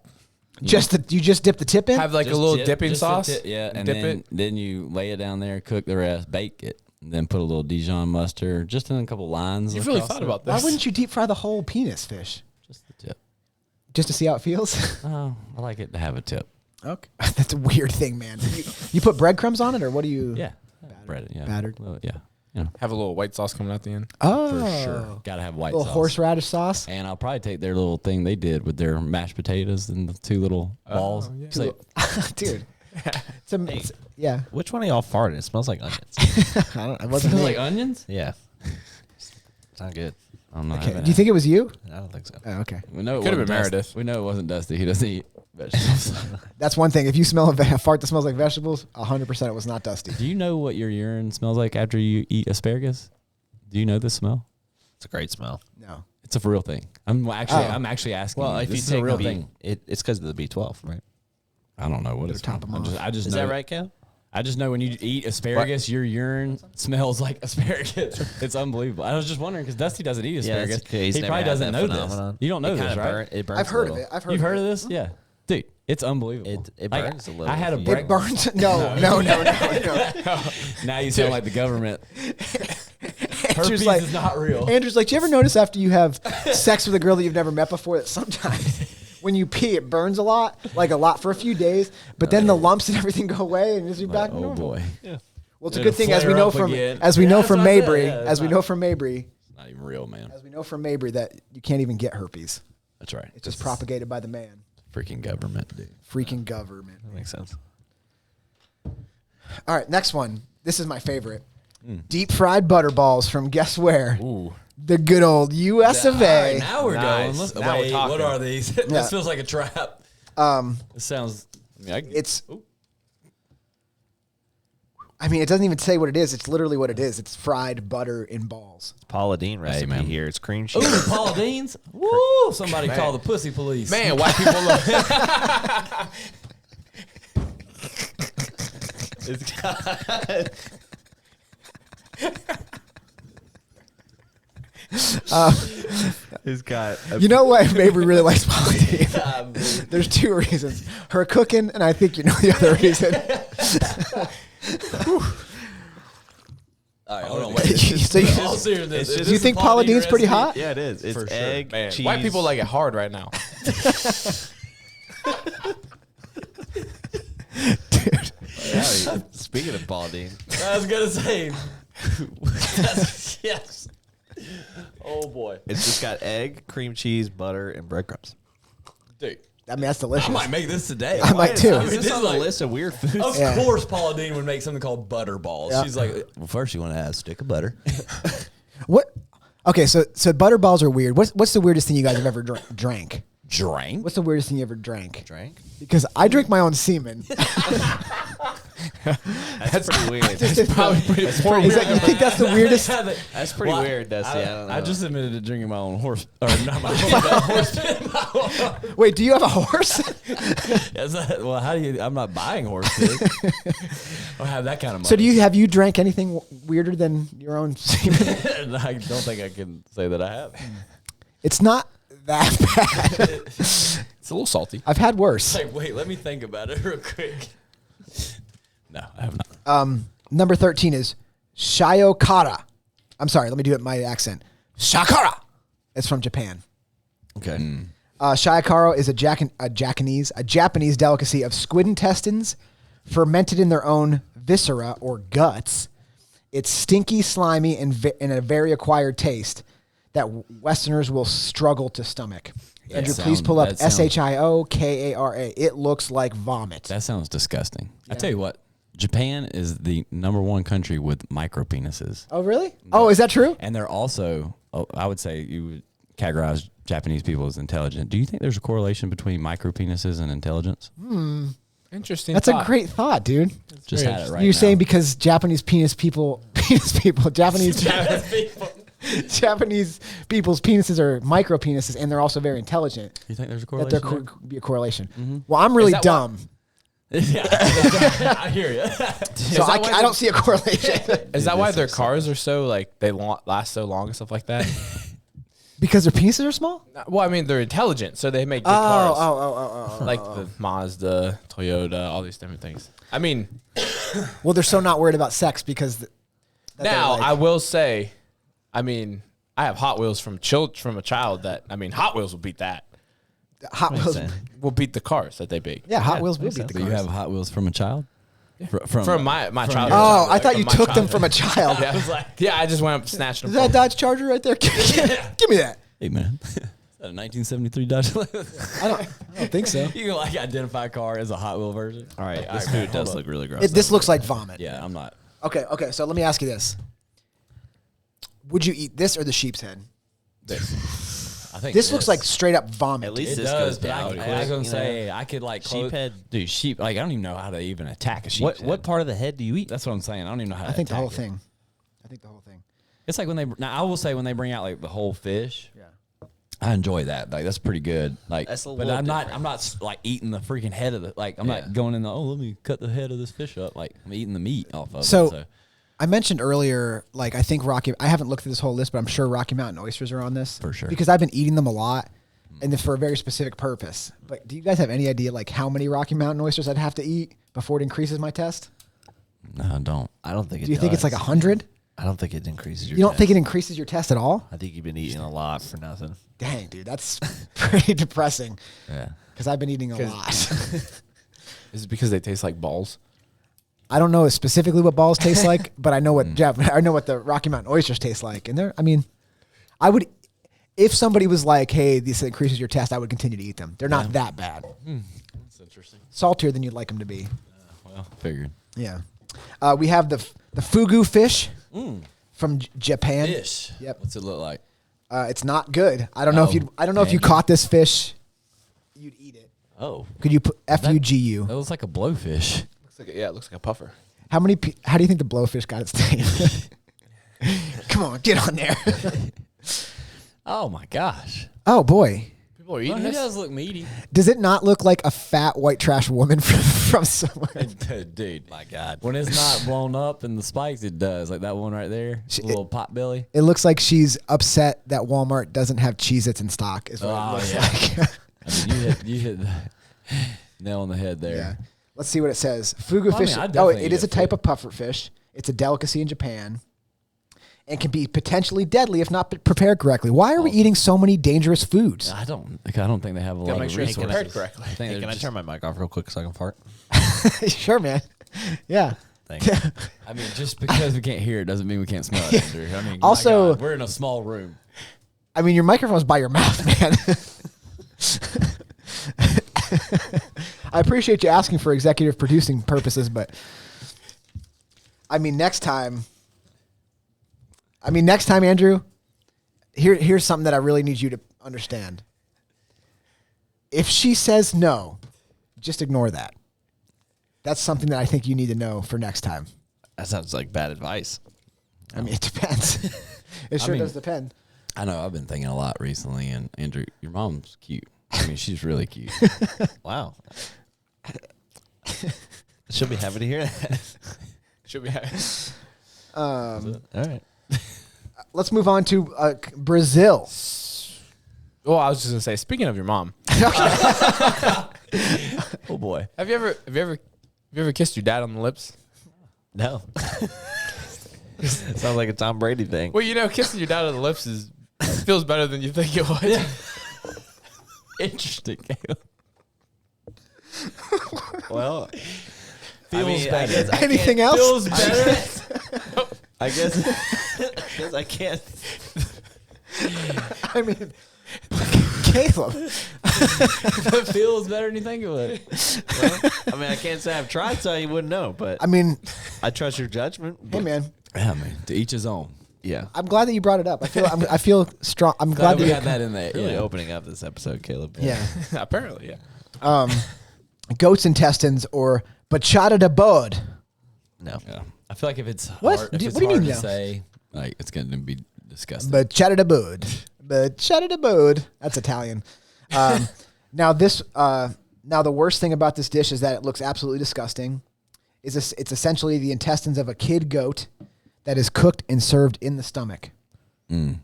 You just dip the tip in. Have like a Just little dip- dipping just the sauce. tip, yeah, and dip then you lay it down there, cook the rest, bake it, and then put a little Dijon mustard, just in a couple lines. You've really across thought it. about this. Why wouldn't you deep fry the whole penis fish Just the tip. just to see how it feels? Oh, I like it to have a tip. Okay, that's a weird thing, man. You put breadcrumbs on it, or what do you? Yeah, bread it. Yeah, Battered. Well, yeah, you know, Have a little white sauce coming out the end. Oh, for sure. Gotta have white little sauce. horseradish sauce. And I'll probably take their little thing they did with their mashed potatoes and the two little balls. yeah. It's like, Dude. Yeah. Which one of y'all farted? It smells like onions. I don't. It wasn't smells me. like onions? Yeah. It's not good. I don't know. Okay. Do you think it was you? I don't think so. Oh, okay. We know it Could have wasn't been Dusty. Meredith. We know it wasn't Dusty. He doesn't eat vegetables. That's one thing. If you smell a fart that smells like vegetables, 100% it was not Dusty. Do you know what your urine smells like after you eat asparagus? Do you know this smell? It's a great smell. No. It's a real thing. I'm actually asking. Well, you. if This you is a take real B, thing. it's because of the B12, right? I don't know what it's top from. them off. I just Is know that right, Cal? I just know when you eat asparagus, your urine smells like asparagus. It's unbelievable. I was just wondering because Dusty doesn't eat asparagus. it's okay. He's He never probably had doesn't that know phenomenon. this. You don't know It this, kinda right? It burns I've heard a of little. it. You've heard of this? Yeah. Dude, it's unbelievable. It Like, burns a little I had a if you- break. It burns. No. Now you sound like the government. Andrew's Herpes like, is not real. Andrew's like, do you ever notice after you have sex with a girl that you've never met before that sometimes when you pee it burns a lot for a few days, but then the lumps and everything go away and you're back to Oh normal. boy. Well, it's a It'll good thing as we flare know up from again. as we Yeah, know that's from what I said. Mabry, Yeah, as we know from Mabry, It's not even real, man. as we know from Mabry that you can't even get herpes. That's right. It's just propagated by the man. Freaking government, dude. Freaking government. That makes sense. All right, next one. This is my favorite. Deep fried butter balls from guess where? Ooh. The good old US of All right, A. now we're Nice. going. Let's, Now we're wait, talking. what are these? Yeah. This feels like a trap. This sounds. It's. I mean, it doesn't even say what it is. It's literally what it is. It's fried butter in balls. Paula Dean recipe man. here. It's cream cheese. Ooh, Paula Dean's. Woo! Somebody call the pussy police. Man, white people love. It's got. You know why Mabry really likes Paula Dean? There's two reasons. Her cooking, and I think you know the other reason. All right, hold on. Wait. So you- All seriousness, do you think Paula Dean's pretty hot? Yeah, it is. It's For sure. egg, Man, cheese. white people like it hard right now. Speaking of Paula Dean, I was gonna say. Yes. Oh boy, it's just got egg, cream cheese, butter, and breadcrumbs. dude. I mean, that's delicious. I might make this today. I might too. Is this This on is the like- list of weird foods? Of Yeah. course, Paula Dean would make something called butter balls. Yeah. She's like, well, first you want to add a stick of butter. What? Okay, so butter balls are weird. What's the weirdest thing you guys have ever drank? Drank. What's the weirdest thing you ever drank? Drank? Because I drink my own semen. That's pretty weird. That's probably pretty poor. Is that, you think that's the weirdest? That's pretty weird, Dusty. I don't know. I just admitted to drinking my own horse, or not my own horse. Wait, do you have a horse? Well, how do you? I'm not buying horses. I don't have that kind of money. So have you drank anything weirder than your own semen? I don't think I can say that I have. It's not that bad. It's a little salty. I've had worse. Like, wait, let me think about it real quick. No, I have not. Number 13 is Shiokara. I'm sorry, let me do it in my accent. Shakara. It's from Japan. Okay. Shiokara is a Japanese delicacy of squid intestines fermented in their own viscera or guts. It's stinky, slimy, and a very acquired taste that Westerners will struggle to stomach. Andrew, please pull up Shiokara. It looks like vomit. That sounds disgusting. Yeah. I tell you what, Japan is the #1 country with micro penises. Oh, really? Oh, is that true? And they're also, I would say you would categorize Japanese people as intelligent. Do you think there's a correlation between micro penises and intelligence? Interesting. That's a great thought, dude. Just had it right. You're now. saying because Japanese Japanese people's penises are micro penises, and they're also very intelligent. You think there's a That correlation? there could be a correlation. Mm-hmm. Well, I'm really dumb, Yeah, I hear you. so I don't see a correlation. Is that why their cars are so like they last so long and stuff like that? Because their penises are small? Well, I mean they're intelligent, so they make good cars. Like the oh. Mazda, Toyota, all these different things. I mean, Well, they're so not worried about sex because. now I will say, I mean, I have Hot Wheels from a child that Hot Wheels will beat that. Hot Wheels. Will beat the cars that they beat. Yeah, Hot Wheels will beat the So cars. you have Hot Wheels from a child? From my childhood. Oh, I Like, thought you my took them childhood. from a child. Yeah, I just went up snatched them. Is that a Dodge Charger right there? Give me that. Hey, man. Is that a 1973 Dodge? I don't think so. You can like identify a car as a Hot Wheel version. All right. This food does look really gross. This looks like vomit. Yeah, I'm not. Okay. So let me ask you this: would you eat this or the sheep's head? I think This looks like straight up vomit. At least it this does. goes But down. I was gonna say I could like Sheep head. dude. Sheep. Like I don't even know how to even attack a sheep. What part of the head do you eat? That's what I'm saying. I don't even know how. I think the attack whole it. thing. I think the whole thing. It's like when they. Now I will say when they bring out like the whole fish. Yeah. I enjoy that. Like that's pretty good. Like, That's a but little I'm not. different. I'm not like eating the freaking head of the. Like I'm not going in the. Oh, let me cut the head of this fish up. Like I'm eating the meat off of So, it. So I mentioned earlier, like I think I haven't looked through this whole list, but I'm sure Rocky Mountain oysters are on this For sure. because I've been eating them a lot, and for a very specific purpose. But do you guys have any idea like how many Rocky Mountain oysters I'd have to eat before it increases my test? no, I don't. I don't think it Do you think it's like does. 100? I don't think it increases your You don't think it test. increases your test at all? I think you've been eating a lot for nothing. Dang, dude, that's pretty depressing Yeah. because I've been eating a lot. Is it because they taste like balls? I don't know specifically what balls taste like, but I know what I know what the Rocky Mountain oysters taste like. And I would, if somebody was like, "Hey, this increases your test," I would continue to eat them. They're not that bad. That's interesting. Saltier than you'd like them to be. Well, figured. Yeah. We have the fugu fish from Japan. Fish. Yep. What's it look like? It's not good. I don't know if Oh, if you caught this fish, you'd eat it. Oh, Could you put FUGU? that looks like a blowfish. It looks like a puffer. How do you think the blowfish got its name? Come on, get on there. Oh my gosh. Oh boy. People are Well, eating he this. does look meaty. Does it not look like a fat white trash woman from somewhere? Dude, my God. When it's not blown up in the spikes, it does. Like that one right there. A little pot belly. It looks like she's upset that Walmart doesn't have Cheez-Its in stock is what it looks like. I mean, you hit the nail on the head there. Yeah. Let's see what it says. Fugu Well, I fish. mean, I'd Oh, definitely it eat is a a type fish. of puffer fish. It's a delicacy in Japan and can be potentially deadly if not prepared correctly. Why are we eating so many dangerous foods? I don't think they have a lot Gotta make of sure it's resources. prepared correctly. I think Hey, they're can I just- turn my mic off real quick so I can fart? Sure, man. Yeah. Thank you. I mean, just because we can't hear it doesn't mean we can't smell it. Andrew. I mean, Also- my God, we're in a small room. I mean, your microphone's by your mouth, man. I appreciate you asking for executive producing purposes, but next time, Andrew, here's something that I really need you to understand. If she says no, just ignore that. That's something that I think you need to know for next time. That sounds like bad advice. I mean, it depends. It sure does depend. I know. I've been thinking a lot recently, and Andrew, your mom's cute. I mean, she's really cute. Wow. She'll be happy to hear that. Should we have? All right. Let's move on to Brazil. Well, I was just gonna say, speaking of your mom, Oh boy. have you ever kissed your dad on the lips? No. Sounds like a Tom Brady thing. Well, you know, kissing your dad on the lips feels better than you think it would. Interesting, Caleb. Well, Feels better. I guess I Anything can't- else? Feels better. I guess I can't. I mean, Caleb. It feels better than you think it would. Well, I mean, I can't say I've tried, so you wouldn't know. But I mean, I trust your judgment. hey man, Yeah, man. To each his own. Yeah. I'm glad that you brought it up. I feel strong. I'm glad we that got that in there. Really Yeah. opening up this episode, Caleb. Yeah. Apparently, yeah. Goat's intestines or bachata de bod. No. Yeah. I feel like if it's What? hard, if Do- it's what do you hard mean to no? say, like it's going to be disgusting. Bachata de bod. Bachata de bod. That's Italian. Now the worst thing about this dish is that it looks absolutely disgusting. It's essentially the intestines of a kid goat that is cooked and served in the stomach. Ugh.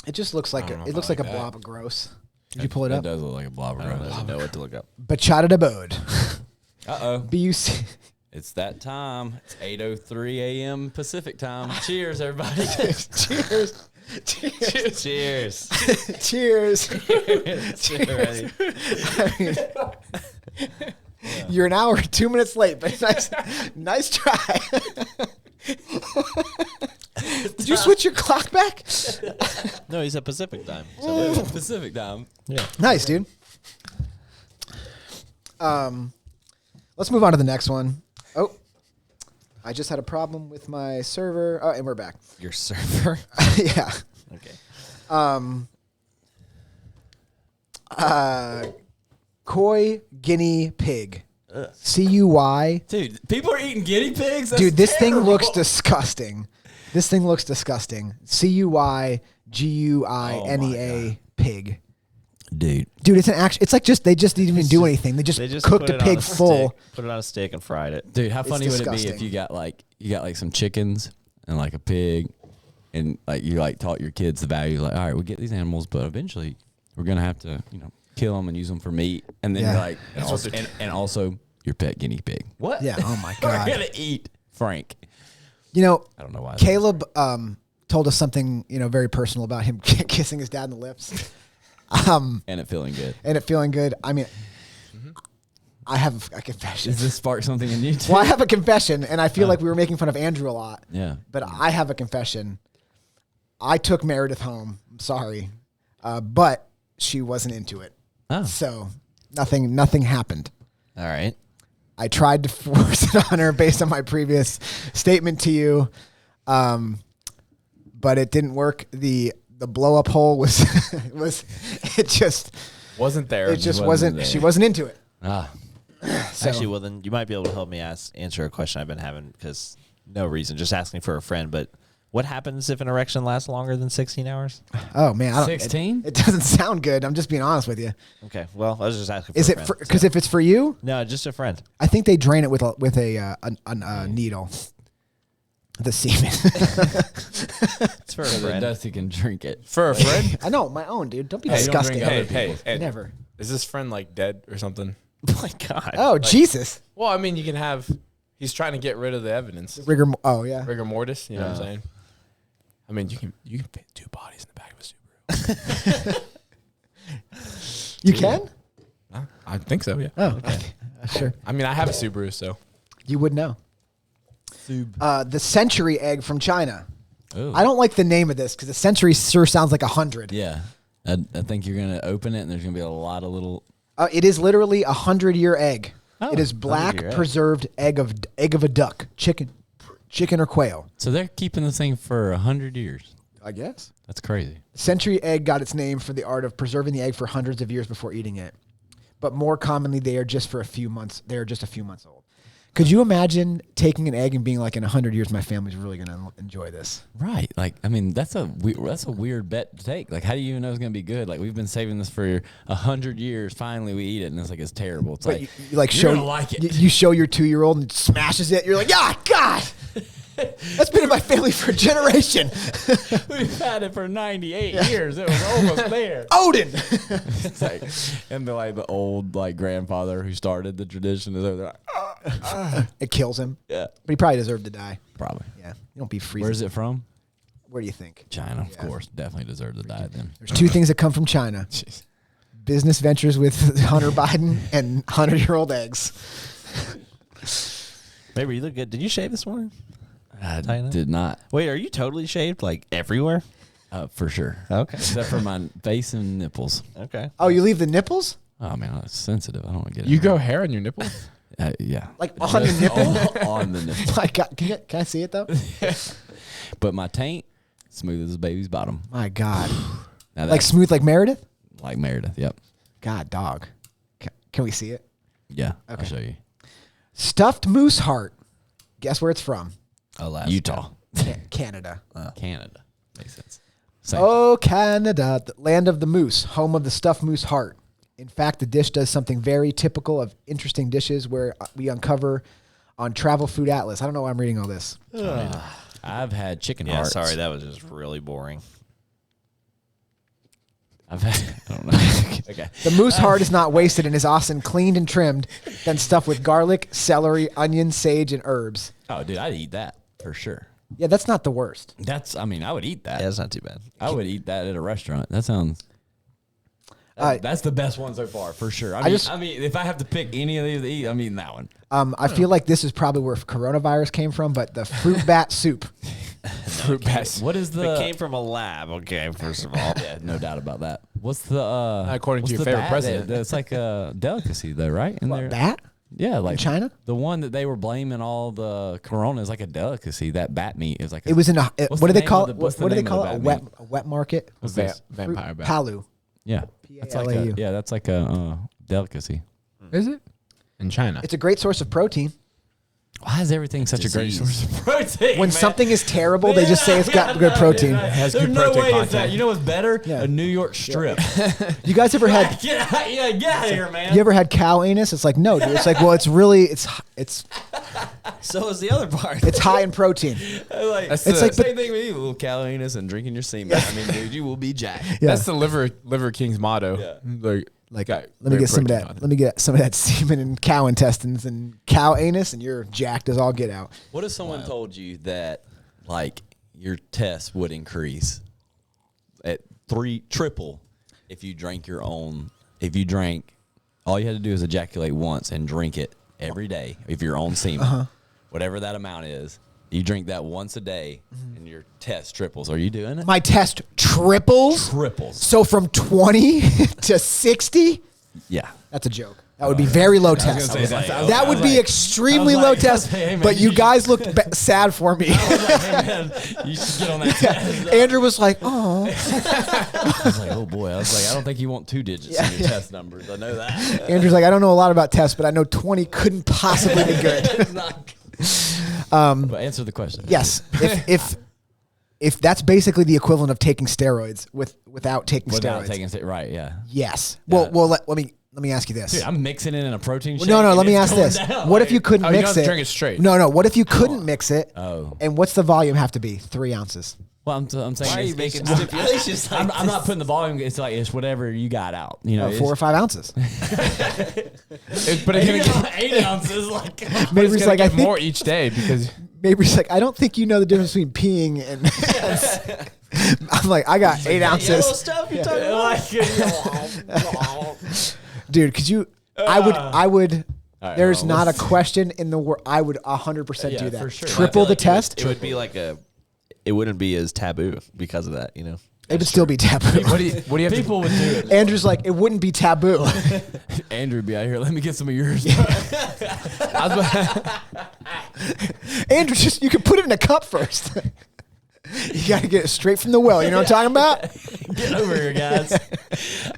It just looks like know it if looks I like like a that. blob of gross. Did you pull it up? It does look like a blob of I don't gross. even know what to look up. Bachata de bod. Uh-oh. B-U-C. It's that time. It's 8:03 a.m. Pacific time. Cheers, everybody. Cheers. Cheers. Cheers. Cheers. Cheers. I mean, you're an hour, 2 minutes late, but nice try. Did you switch your clock back? No, he's at Pacific time. So Pacific time. yeah. Nice, dude. Let's move on to the next one. Oh, I just had a problem with my server. Oh, and we're back. Your server. Yeah. Okay. Koi guinea pig. C-U-Y. Dude, people are eating guinea pigs? That's Dude, this thing terrible. looks disgusting. This thing looks disgusting. C-U-Y-G-U-I-N-E-A pig. Dude. Dude, it's an action. It's like they just didn't even do anything. They just cooked put a it on pig full. stick, put it on a stick and fried it. Dude, how funny would it be disgusting. if you got like some chickens and like a pig and like you like taught your kids the value, like, all right, we get these animals, but eventually we're gonna have to, kill them and use them for meat. And then Yeah. you're like and also your pet guinea pig. What? Yeah. Oh my We're God. gonna eat Frank. You know, I don't know why. Caleb told us something, very personal about him kissing his dad in the lips. And it feeling good. And it feeling good. I mean, I have a confession. Does this spark something in you too? Well, I have a confession, and I feel like we were making fun of Andrew a lot. Yeah. But I have a confession. I took Meredith home. I'm sorry. But she wasn't into it. Oh. So nothing happened. All right. I tried to force it on her based on my previous statement to you. But it didn't work. The blow up hole was it just Wasn't there. it just wasn't wasn't there. she wasn't into it. Ah. So, Actually, well, then you might be able to help me answer a question I've been having because no reason, just asking for a friend. But what happens if an erection lasts longer than 16 hours? oh man, I don't, 16? It doesn't sound good. I'm just being honest with you. Okay, well, I was just asking. For Is a it friend, because so- if it's for you, No, just a friend. I think they drain it with a needle. The semen. It's for a So that friend. Dusty can drink it. For a friend? I know my own, dude. Don't be Hey, don't disgusting. drink Hey, other hey, people's. hey. Never. Is this friend like dead or something? Oh my God. Oh Jesus. Well, I mean, you can have. He's trying to get rid of the evidence. Rigor. Oh yeah. Rigor mortis. You know what I'm saying? I mean, you can fit two bodies in the back of a Subaru. You can. I think so. Yeah. Oh okay. Sure. I mean, I have a Subaru, so You would know. The century egg from China. Ooh. I don't like the name of this because the century sure sounds like 100. Yeah. I think you're going to open it and there's going to be a lot of little. It is literally 100-year egg. Oh, it is 100-year black egg. preserved egg of a duck, chicken or quail. So they're keeping this thing for 100 years. I guess. That's crazy. Century egg got its name for the art of preserving the egg for hundreds of years before eating it. but more commonly they are just for a few months. They are just a few months old. Could you imagine taking an egg and being like, in 100 years, my family's really going to enjoy this? Right. Like, I mean, that's a weird bet to take. Like, how do you even know it's going to be good? Like, we've been saving this for 100 years. Finally, we eat it, and it's like, it's terrible. It's But like, you like you're show, gonna like it. You show your 2-year-old and it smashes it. You're like, yeah, God, that's been in my family for a generation. We've had it for 98 years. It was almost there. Odin. It's like, and the old grandfather who started the tradition is over there. Like, It kills him. yeah, But he probably deserved to die. probably. Yeah. You don't be freezing. Where's it from? Where do you think? China, of course. Definitely deserved to die then. There's 2 things that come from China. Jeez. Business ventures with Hunter Biden and 100-year-old eggs. Maybe you look good. Did you shave this morning? I China? did not, Wait, are you totally shaved like everywhere? for sure. Okay. Except for my face and nipples. Okay. Oh, you leave the nipples? Oh, man, it's sensitive. I don't want to get it. You grow hair on your nipples? Yeah. Like on the nipple? on the nipple. My God. Can I see it, though? But my taint, smooth as a baby's bottom. My God. Now Like that's smooth like Meredith? like Meredith. Yep. God, dog. Can we see it? Yeah. Okay. I'll show you. Stuffed moose heart. Guess where it's from? Alaska. Utah. Canada. Canada. Makes sense. Same. Oh, Canada, the land of the moose, home of the stuffed moose heart. In fact, the dish does something very typical of interesting dishes where we uncover on Travel Food Atlas. I don't know why I'm reading all this. I've had chicken Yeah, hearts. sorry, that was just really boring. I've had, I don't know. Okay. The moose heart is not wasted and is often cleaned and trimmed, then stuffed with garlic, celery, onion, sage, and herbs. Oh, dude, I'd eat that for sure. Yeah, that's not the worst. I mean, I would eat that. Yeah, that's not too bad. I would eat that at a restaurant. That sounds. That's the best one so far, for sure. I mean, if I have to pick any of these to eat, I'm eating that one. I feel like this is probably where coronavirus came from, but the fruit bat soup. Fruit bats. What is the? It came from a lab, okay, first of all. Yeah, no doubt about that. What's the? According to what's your the favorite bat president. It's like a delicacy, though, right? In there, Bat? yeah, like China? The one that they were blaming all the corona is like a delicacy. That bat meat is like. It was in a. What's What do the they name call of it? the- what's What the do they name of call the it? bat meat? A wet market? What's this? Vampire bat. Palu. Yeah, that's like P-A-L-A-U. yeah, that's like a delicacy. Is it? In China. It's a great source of protein. Why is everything such a great Disease. source of protein? When something is terrible, they just say it's got good protein. has There's good no protein way it's content. that. You know what's better? Yeah. A New York strip. You guys ever had? Get out of here, man. You ever had cow anus? It's like no, dude. It's like well, it's really it's So is the other part. it's high in protein. Like, That's it's the- like same thing with you, little cow anus and drinking your semen. I mean, dude, you will be jacked. Yeah. That's the Liver King's motto. Yeah. Like Let me get some of that. Let me get some of that semen and cow intestines and cow anus, and you're jacked as all get out. What if someone told you that, like, your test would increase at triple if you drank your own? If you drank, all you had to do is ejaculate once and drink it every day. If your own semen, whatever that amount is, you drink that once a day, and your test triples. Are you doing it? My test triples. Triples. So from 20 to 60. Yeah. That's a joke. That would be very low test. gonna say that. That would be extremely I was low like- test. hey, man, But you you guys looked sad for me. I was like, hey, man, you should get on that test. Andrew was like, "Oh, I was like, oh boy. I was like, I don't think you want 2 digits in your test numbers. I know that. Andrew's like, I don't know a lot about tests, but I know 20 couldn't possibly be good." It's not. But answer the question. Yes, if that's basically the equivalent of taking steroids without taking Without steroids. taking it, right? Yeah. Yes. Yeah. Well, let me ask you this. Dude, I'm mixing it in a protein shake. No, and let me it's ask going this. down. What Like, if you couldn't Oh, you mix don't it? drink it straight. No. What if you couldn't mix it? Oh. And what's the volume have to be? 3 ounces. Well, I'm saying. Why are you it's- making I'm- stipulations like I'm not putting the volume. It's like it's whatever you got out. You know, 4 or 5 ounces. But it's gonna get, 8 ounces. Like, Maybe it's it's gonna like I get think. more each day because Maybe it's like I don't think you know the difference between peeing and. I'm like I got 8 Yellow ounces, stuff you're talking about? dude. Could you? I would. All right, There's well, not a let's- question in the world. I would 100% Yeah, do that. for sure. Triple I the feel like test. It would be like it wouldn't be as taboo because of that, you know? It would still be taboo. what do you have People would do it. Andrew's like, it wouldn't be taboo. Andrew be out here. Let me get some of yours. Andrew, just you can put it in a cup first. You got to get it straight from the well. You know what I'm talking about? Get over here, guys.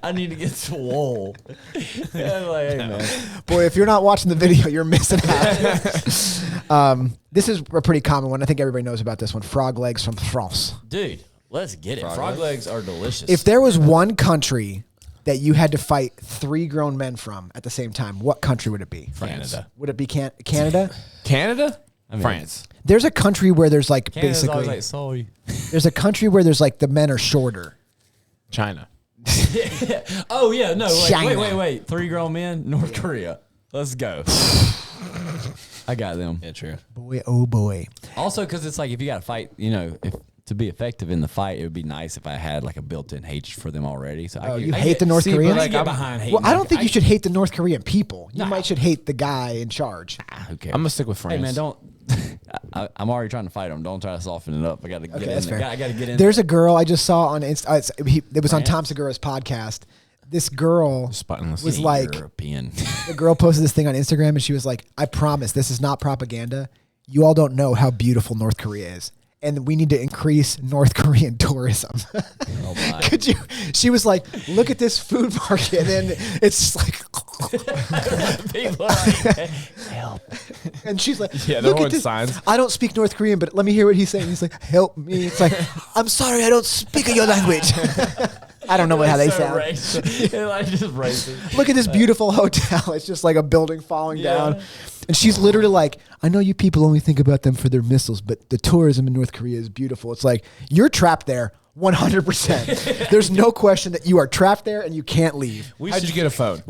I need to get swole. I'm like, hey, man. Boy, if you're not watching the video, you're missing out. This is a pretty common one. I think everybody knows about this one. Frog legs from France. Dude, let's get it. Frog legs are delicious. If there was one country that you had to fight 3 grown men from at the same time, what country would it be? Canada. Would it be Canada? Canada? I mean, France. There's a country where there's like Canada's basically always like, sorry. there's a country where there's like the men are shorter. China. Oh, yeah. No, China. wait. 3 grown men, North Korea. Let's go. I got them. Yeah, true. Boy, oh boy. Also, because it's like if you got to fight, if to be effective in the fight, it would be nice if I had like a built-in hatred for them already. So You hate the North Koreans? I get behind hating. Well, I don't think you should hate the North Korean people. You Nah. might should hate the guy in charge. Who cares? I'm gonna stick with France. Hey man, don't. I'm already trying to fight them. Don't try to soften it up. I got to get Okay, in that's there. fair. I got to get in. There's a girl I just saw on Insta. It was on France? Tom Segura's podcast. This girl Sputtonless. was like, European. the girl posted this thing on Instagram and she was like, I promise this is not propaganda. You all don't know how beautiful North Korea is. And we need to increase North Korean tourism. Oh my. Could you? She was like, look at this food market. And it's like, People are like, help. and she's like, Yeah, they're look at holding this. signs. I don't speak North Korean, but let me hear what he's saying. He's like, help me. It's like, I'm sorry, I don't speak your language. I don't know how they sound. Like just racist. Look at this beautiful hotel. It's just like a building falling down. And she's literally like, I know you people only think about them for their missiles, but the tourism in North Korea is beautiful. It's like, you're trapped there 100%. There's no question that you are trapped there and you can't leave. How'd you get a phone?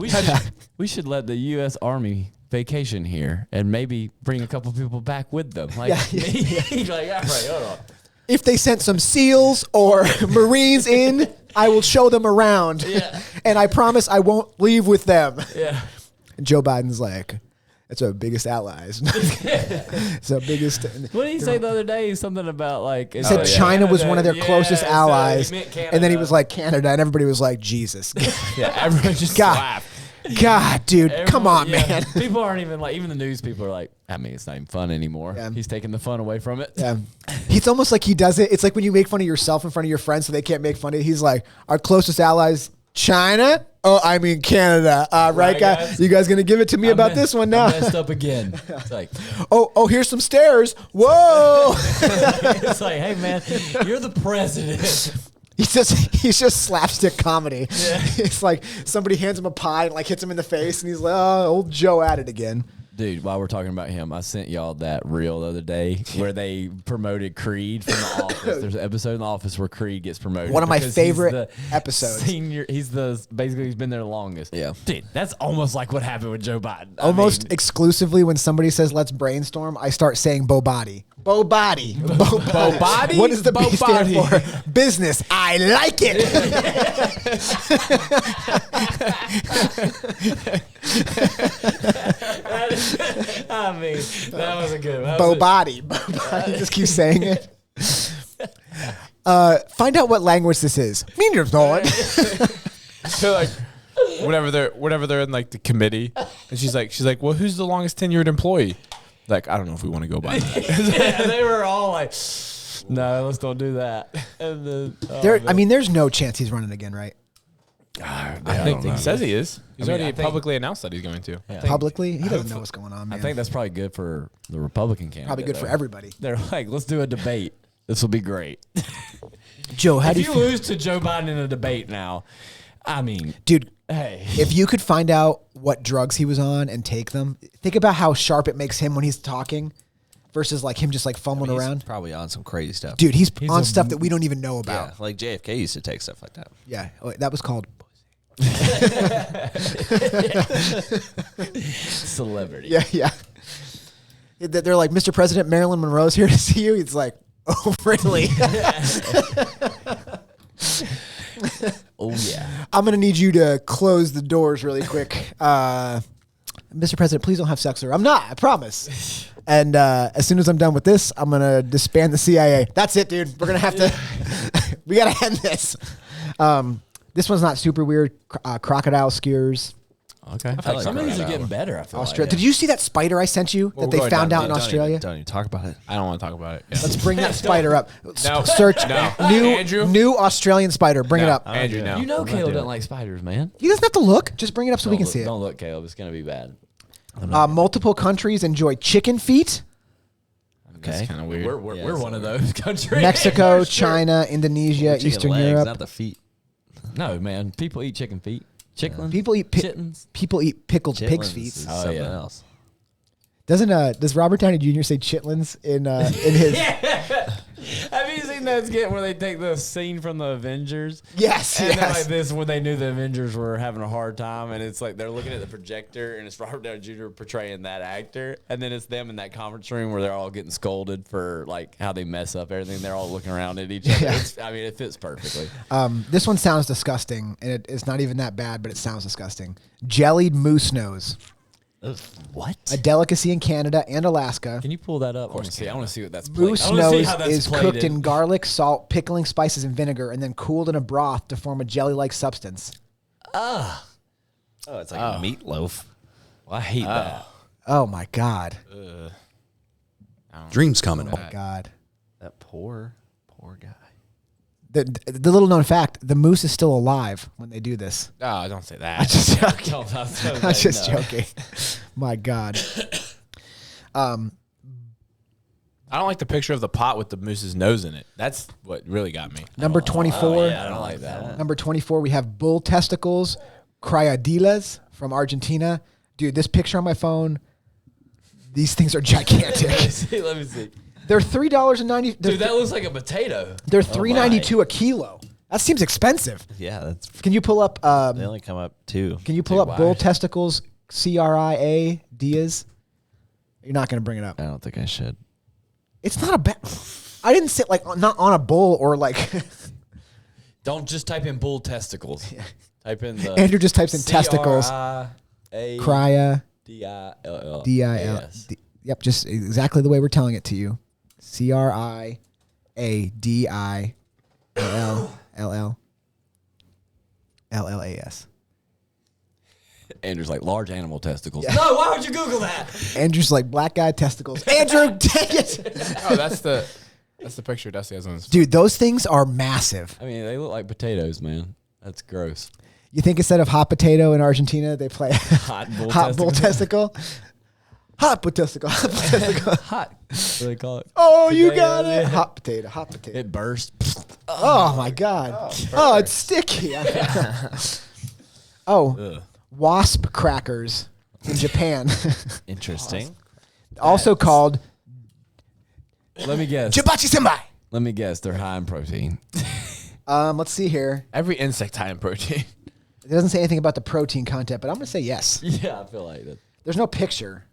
We should let the U.S. Army vacation here and maybe bring a couple people back with them. Like, he's like, all right, hold on. If they sent some SEALs or Marines in, I will show them around. Yeah. And I promise I won't leave with them. Yeah. And Joe Biden's like, that's our biggest allies. It's our biggest. What did he say the other day? Something about like He said China was one of their closest allies. He meant Canada. And then he was like, Canada. And everybody was like, Jesus. Yeah, everyone just God. laughed. God, dude, come on, yeah. man. People aren't even like, even the news people are like, I mean, it's not even fun anymore. Yeah. He's taking the fun away from it. Yeah. It's almost like he does it. It's like when you make fun of yourself in front of your friends so they can't make fun of you. He's like, our closest allies, China? Oh, I mean, Canada. Right, guys? You guys going to give it to me about this one now? I messed up again. It's like, Oh, here's some stairs. Whoa. it's like, hey, man, you're the president. He's just slapstick comedy. Yeah. It's like somebody hands him a pie and like hits him in the face, and he's like, "Oh, old Joe at it again." Dude, while we're talking about him, I sent y'all that reel the other day where they promoted Creed from The Office. There's an episode in The Office where Creed gets promoted. One of my because favorite he's the episodes. Basically he's been there the longest. Yeah. Dude, that's almost like what happened with Joe Biden. Almost exclusively when somebody says "Let's brainstorm," I start saying "Bo Body." Bo Body. Bo Body? What does the Bo B stand Body. for? Business. I like it. I mean, that was a good one. Bo Body. Bo Body. Just keep saying it. Find out what language this is. Mean you're not. So like, whenever they're in like the committee, and she's like, well, who's the longest tenured employee? Like, I don't know if we want to go by that. Yeah, they were all like, no, let's don't do that. And then, There's no chance he's running again, right? I think he says he is. He's I mean, already I think- publicly announced that he's going to. Yeah. Publicly, he doesn't know what's going on, man. I think that's probably good for the Republican candidate. probably good for though. everybody. They're like, let's do a debate. This will be great. Joe, how If do you you lose to Joe Biden in a debate now, I mean, dude? hey. If you could find out what drugs he was on and take them, think about how sharp it makes him when he's talking versus like him just like fumbling He's around. probably on some crazy stuff. Dude, he's He's on a- stuff that we don't even know Yeah, about. like JFK used to take stuff like that. Yeah. Oh, that was called. Celebrity. Yeah. They're like, Mr. President, Marilyn Monroe's here to see you. He's like, oh, really? Oh, yeah. I'm going to need you to close the doors really quick. Mr. President, please don't have sex with her. I'm not, I promise. And as soon as I'm done with this, I'm going to disband the CIA. That's it, dude. We're going to have to, we got to end this. This one's not super weird. Crocodile skewers. Okay. I like Some of these crocodile. are getting better. I feel Australia. like. Did you see that spider I sent you Well, that they we're found going out in down. Australia? Don't even talk about it. I don't want to talk about it. Yeah. Let's bring that spider up. No. Search No. new Andrew? new Australian spider. Bring it No. up. Andrew, no. You know, I'm not Caleb doing doesn't it. like spiders, man. He doesn't have to look. Just bring it up so we can Don't see look- it. Don't look, Caleb. It's gonna be bad. Multiple countries enjoy chicken feet. That's Okay. kind of weird. We're one of those countries. Mexico, For sure. China, Indonesia, Chicken Eastern legs, Europe. not the feet. No, man. People eat chicken feet. Chitlins. People eat chitlins. people eat pickled pig's Chitlins feet. is Oh, something yeah. else. Does Robert Downey Jr. say chitlins in his? Have you seen that skit where they take the scene from the Avengers? Yes, And they're like yes. this when they knew the Avengers were having a hard time, and it's like they're looking at the projector, and it's Robert Downey Jr. portraying that actor, and then it's them in that conference room where they're all getting scolded for like how they mess up everything. They're all looking around at each other. Yeah. I mean, it fits perfectly. This one sounds disgusting, and it's not even that bad, but it sounds disgusting. Jellied moose nose, What? a delicacy in Canada and Alaska. Can you pull that up? I want to see. I want to see what that's. Played. Moose I wanna see nose how that's is plated. cooked in garlic, salt, pickling spices, and vinegar, and then cooled in a broth to form a jelly-like substance. Oh, it's like a meatloaf. Well, I hate that. Oh my god! Dreams coming. Oh my god! That poor guy. The little known fact: the moose is still alive when they do this. Oh, don't say I'm that. just joking. No, that's what I'm just no. joking. My god. I don't like the picture of the pot with the moose's nose in it. That's what really got me. Number 24. Oh, yeah, I don't like that one. Number 24, we have bull testicles, criadillas from Argentina. Dude, this picture on my phone, these things are gigantic. Let me see. They're $3.90. Dude, that looks like a potato. They're $3.92 a kilo. That seems expensive. Yeah, that's. Can you pull up? They only come up two. Can you pull up bull testicles? CRIA Diaz. You're not going to bring it up. I don't think I should. It's not a bad. I didn't sit like not on a bull or like. Don't just type in bull testicles. Type in the. Andrew just types in testicles. C-R-I-A-D-I-L-L. Cria D-I-L-L. DIL. Yes. Yep, just exactly the way we're telling it to you. CRIADILLLLLAS. Andrew's like large animal testicles. No, why would you Google that? Andrew's like black guy testicles. Andrew, dang it. Oh, that's the picture Dusty has on his phone. Dude, those things are massive. I mean, they look like potatoes, man. That's gross. You think instead of hot potato in Argentina, they play Hot bull hot bull testicle? Hot bull testicle. Hot bull testicle. Hot. What do they call it? Oh, you Potato, got it. yeah. Hot potato. Hot potato. It burst. Oh, my God. Oh, it's sticky. Oh, wasp crackers in Japan. Interesting. Also called Let me guess. Jibachi senpai. Let me guess. They're high in protein. Let's see here. Every insect high in protein. It doesn't say anything about the protein content, but I'm going to say yes. Yeah, I feel like that. There's no picture.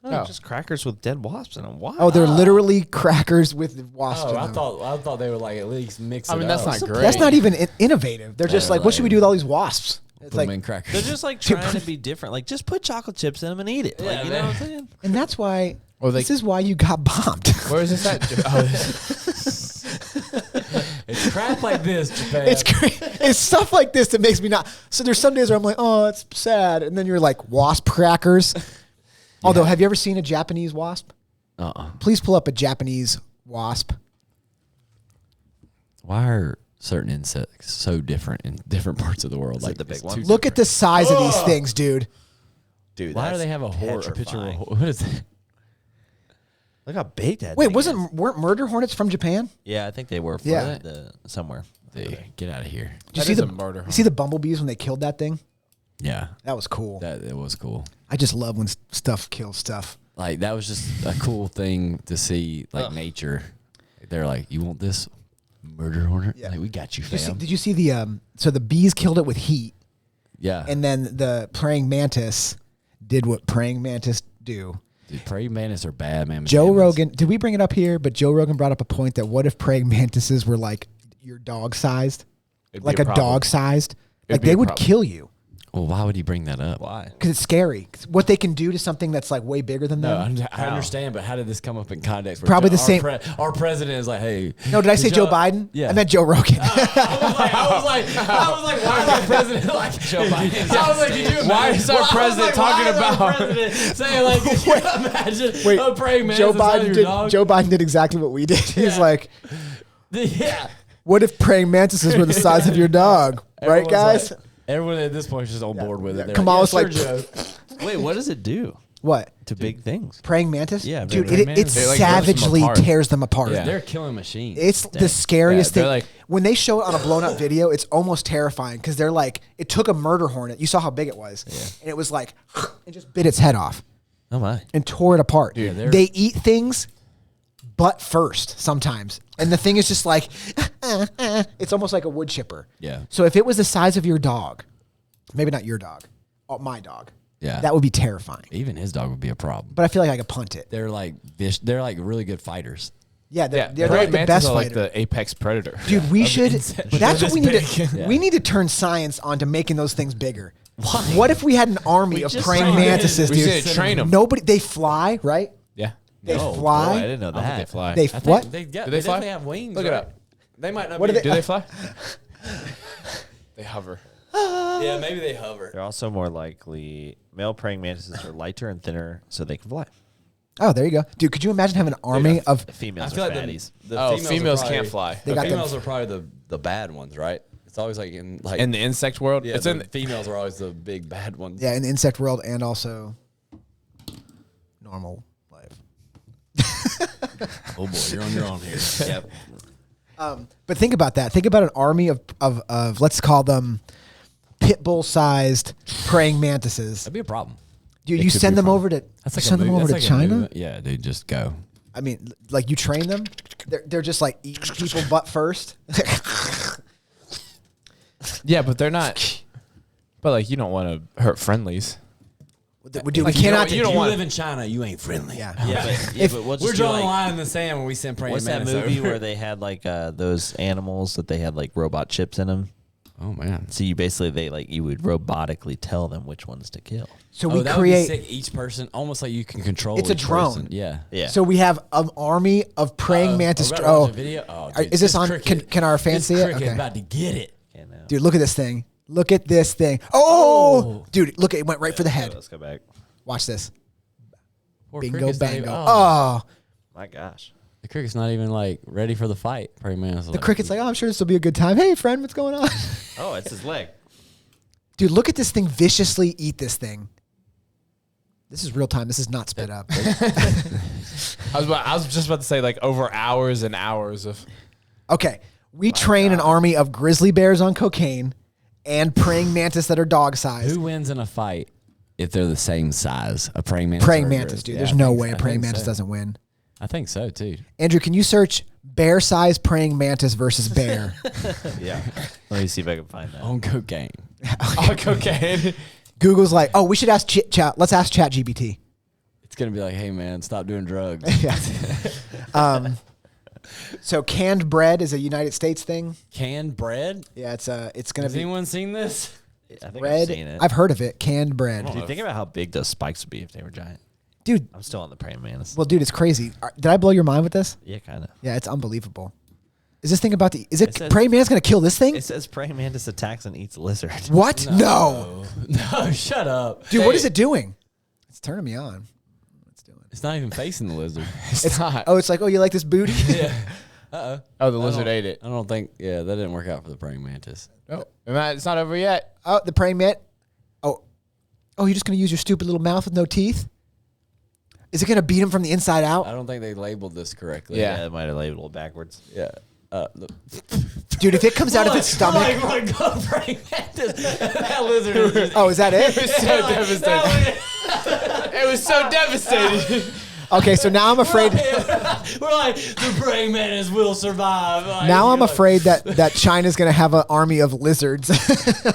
No. Just crackers with dead wasps in them. Why? Oh, they're literally crackers with wasps in Oh, them. I thought they would like at least mix it I mean, up. that's not great. That's not even innovative. They're just They're like, what should we like- do with all these wasps? It's Put them like, in crackers. They're just like trying to be different. Like, just put chocolate chips in them and eat it. Like, Yeah, you know man. what I'm saying? and that's why. Or they- this is why you got bombed. Where is this at? Oh, this- It's crap like this, Japan. It's great. It's stuff like this that makes me not. So there's some days where I'm like, oh, it's sad, and then you're like, wasp crackers. Although, have you ever seen a Japanese wasp? Please pull up a Japanese wasp. Why are certain insects so different in different parts of the world? it the big it's one? too Look at the size of these things, dude. Dude, Why do that's they have a picture of petrifying. what is that? Look how big that Wait, thing is. weren't murder hornets from Japan? Yeah, I think they were. Yeah. Somewhere. Dude, get out of here. Did you That see is the a murder you see the bumblebees when they killed that thing? Yeah, That was cool. that it was cool. I just love when stuff kills stuff. Like that was just a cool thing to see, like nature. They're like, you want this murder hornet? Yeah. Like, we got you, Did you see, fam. did you see the so the bees killed it with heat, Yeah, and then the praying mantis did what praying mantis do. dude, praying mantis are bad, man. Joe Rogan, did we bring it up here? But Joe Rogan brought up a point that what if praying mantises were like your dog sized, It'd be like a a problem. dog sized, It'd like be they a would problem. kill you. Well, why would he bring that up? Why? Because it's scary. 'Cause what they can do to something that's like way bigger than No, them. I understand, but how did this come up in context? Where Probably the same- Our president is like, hey. No, did I say did Joe y'all- Biden? Yeah. I meant Joe Rogan. I was like, why is our president like Joe Biden? I was like, did you imagine? Why is our president talking about? Saying like, could you imagine a praying man? Joe Biden did exactly what we did. He's like, Yeah. what if praying mantises were the size of your dog? Right, Everyone's guys? like- everyone at this point is just on board with it. They're Kamala's yeah, like, sure, Joe. Wait, what does it do what? to big things? Praying mantis? Yeah, Dude, praying it mantis. They, like, rips them savagely apart. tears them apart. Yeah. They're killing machines. It's the scariest Yeah, thing. they're like- when they show it on a blown up video, it's almost terrifying because they're like, it took a murder hornet. You saw how big it was. And it was like, it just bit its head off Oh my! and tore it apart. Dude, they're- they eat things butt first sometimes. And the thing is just like, it's almost like a wood chipper. Yeah. So if it was the size of your dog, maybe not your dog, my dog, Yeah. that would be terrifying. Even his dog would be a problem. But I feel like I could punt it. They're like really good fighters. Yeah, Yeah, they're praying like the mantis best are like fighter. the apex predator. Dude, we of should. insects. That's They're what we this need to. big. We need to turn science onto making those things bigger. What if we had an army of just praying saw it. mantises, We dude? should train 'em. Nobody. They fly, right? Yeah. They Oh, fly. boy, I didn't know I don't think that. they fly. They I think what? They, Do they they fly? definitely have wings. Look it right? up. They might not What be. are Do they fly? They hover. Yeah, maybe they hover. They're also more likely. Male praying mantises are lighter and thinner, so they can fly. Oh, there you go, dude. Could you imagine having an army of? Females I feel are like fatties. Oh, females are probably- can't fly. They got them- females are probably the bad ones, right? It's always like in In the insect world, yeah, it's in. females are always the big bad ones. Yeah, in the insect world and also normal life. Oh boy, you're on your own here. Yep. But think about that. Think about an army of let's call them pit bull sized praying mantises. That'd be a problem. Dude, It you could send be them fun. over to That's you like send them over to China. Yeah, dude, just go. I mean, like you train them. They're just like eating people butt first. Yeah, but they're not. But like, you don't want to hurt friendlies. Dude, we Like, cannot. you don't you want- live in China, you ain't friendly. Yeah. Yeah, but we'll just We're do drawing a like, line in the sand when we send praying what's that mantis movie over. where they had like those animals that they had like robot chips in them? Oh man. So you basically you would robotically tell them which ones to kill. So Oh, we that would be create. sick. Each person, almost like you can control. It's a each drone. person. Yeah. Yeah. So we have an army of praying mantis. Are we about to watch a video? Oh, dude, is this on? Can our fans see it? Cricket Okay. about to get it. Okay, now. Dude, look at this thing. Look at this thing. Oh, dude, look! It went right for the head. Let's go back. Watch this. Poor Bingo, cricket's not bango. even- Oh, My gosh. The cricket's not even like ready for the fight. Praying mantis. the cricket's like, oh, I'm sure this will be a good time. Hey, friend, what's going on? Oh, it's his leg. Dude, look at this thing viciously eat this thing. This is real time. This is not sped up. I was just about to say like over hours and hours of. Okay, we train an army of grizzly bears on cocaine and praying mantis that are dog sized. Who wins in a fight if they're the same size? A praying mantis. Praying or a mantis, grizzly? dude. Yeah, There's I no think- way a I praying think mantis so. doesn't win. I think so too. Andrew, can you search bear size praying mantis versus bear? Yeah. Let me see if I can find that. On cocaine. Oh, cocaine. Google's like, oh, we should ask Chat. Let's ask ChatGPT. It's gonna be like, hey man, stop doing drugs. Yeah. So canned bread is a United States thing. Canned bread. Yeah, it's gonna Has be anyone seen this? I think I've bread. seen it. I've heard of it. Canned bread, Dude, think about how big those spikes would be if they were giant. dude. I'm still on the praying mantis. Well, dude, it's crazy. Did I blow your mind with this? Yeah, kind of. Yeah, it's unbelievable. Is this thing about the? Is it, It says- praying mantis gonna kill this thing? It says praying mantis attacks and eats lizard. What? No. No, shut up, Dude, Hey, what is it doing? It's turning me on. What's doing? It's not even facing the lizard. It's not. Oh, it's like, oh, you like this booty? yeah. Oh, the lizard ate it. I don't think. Yeah, that didn't work out for the praying mantis. No, it's not over yet. Oh, the praying mantis. Oh, you're just gonna use your stupid little mouth with no teeth? Is it gonna beat him from the inside I out? don't think they labeled this correctly. Yeah. It might have labeled it backwards. Yeah. Look. Dude, if it comes out of its stomach. Like, go praying mantis. That lizard is just Oh, is that it? It's so devastating. It was so devastating. Okay, so now I'm afraid. We're like, the praying mantis will survive. Like, Now I'm you're like, afraid that China's gonna have an army of lizards.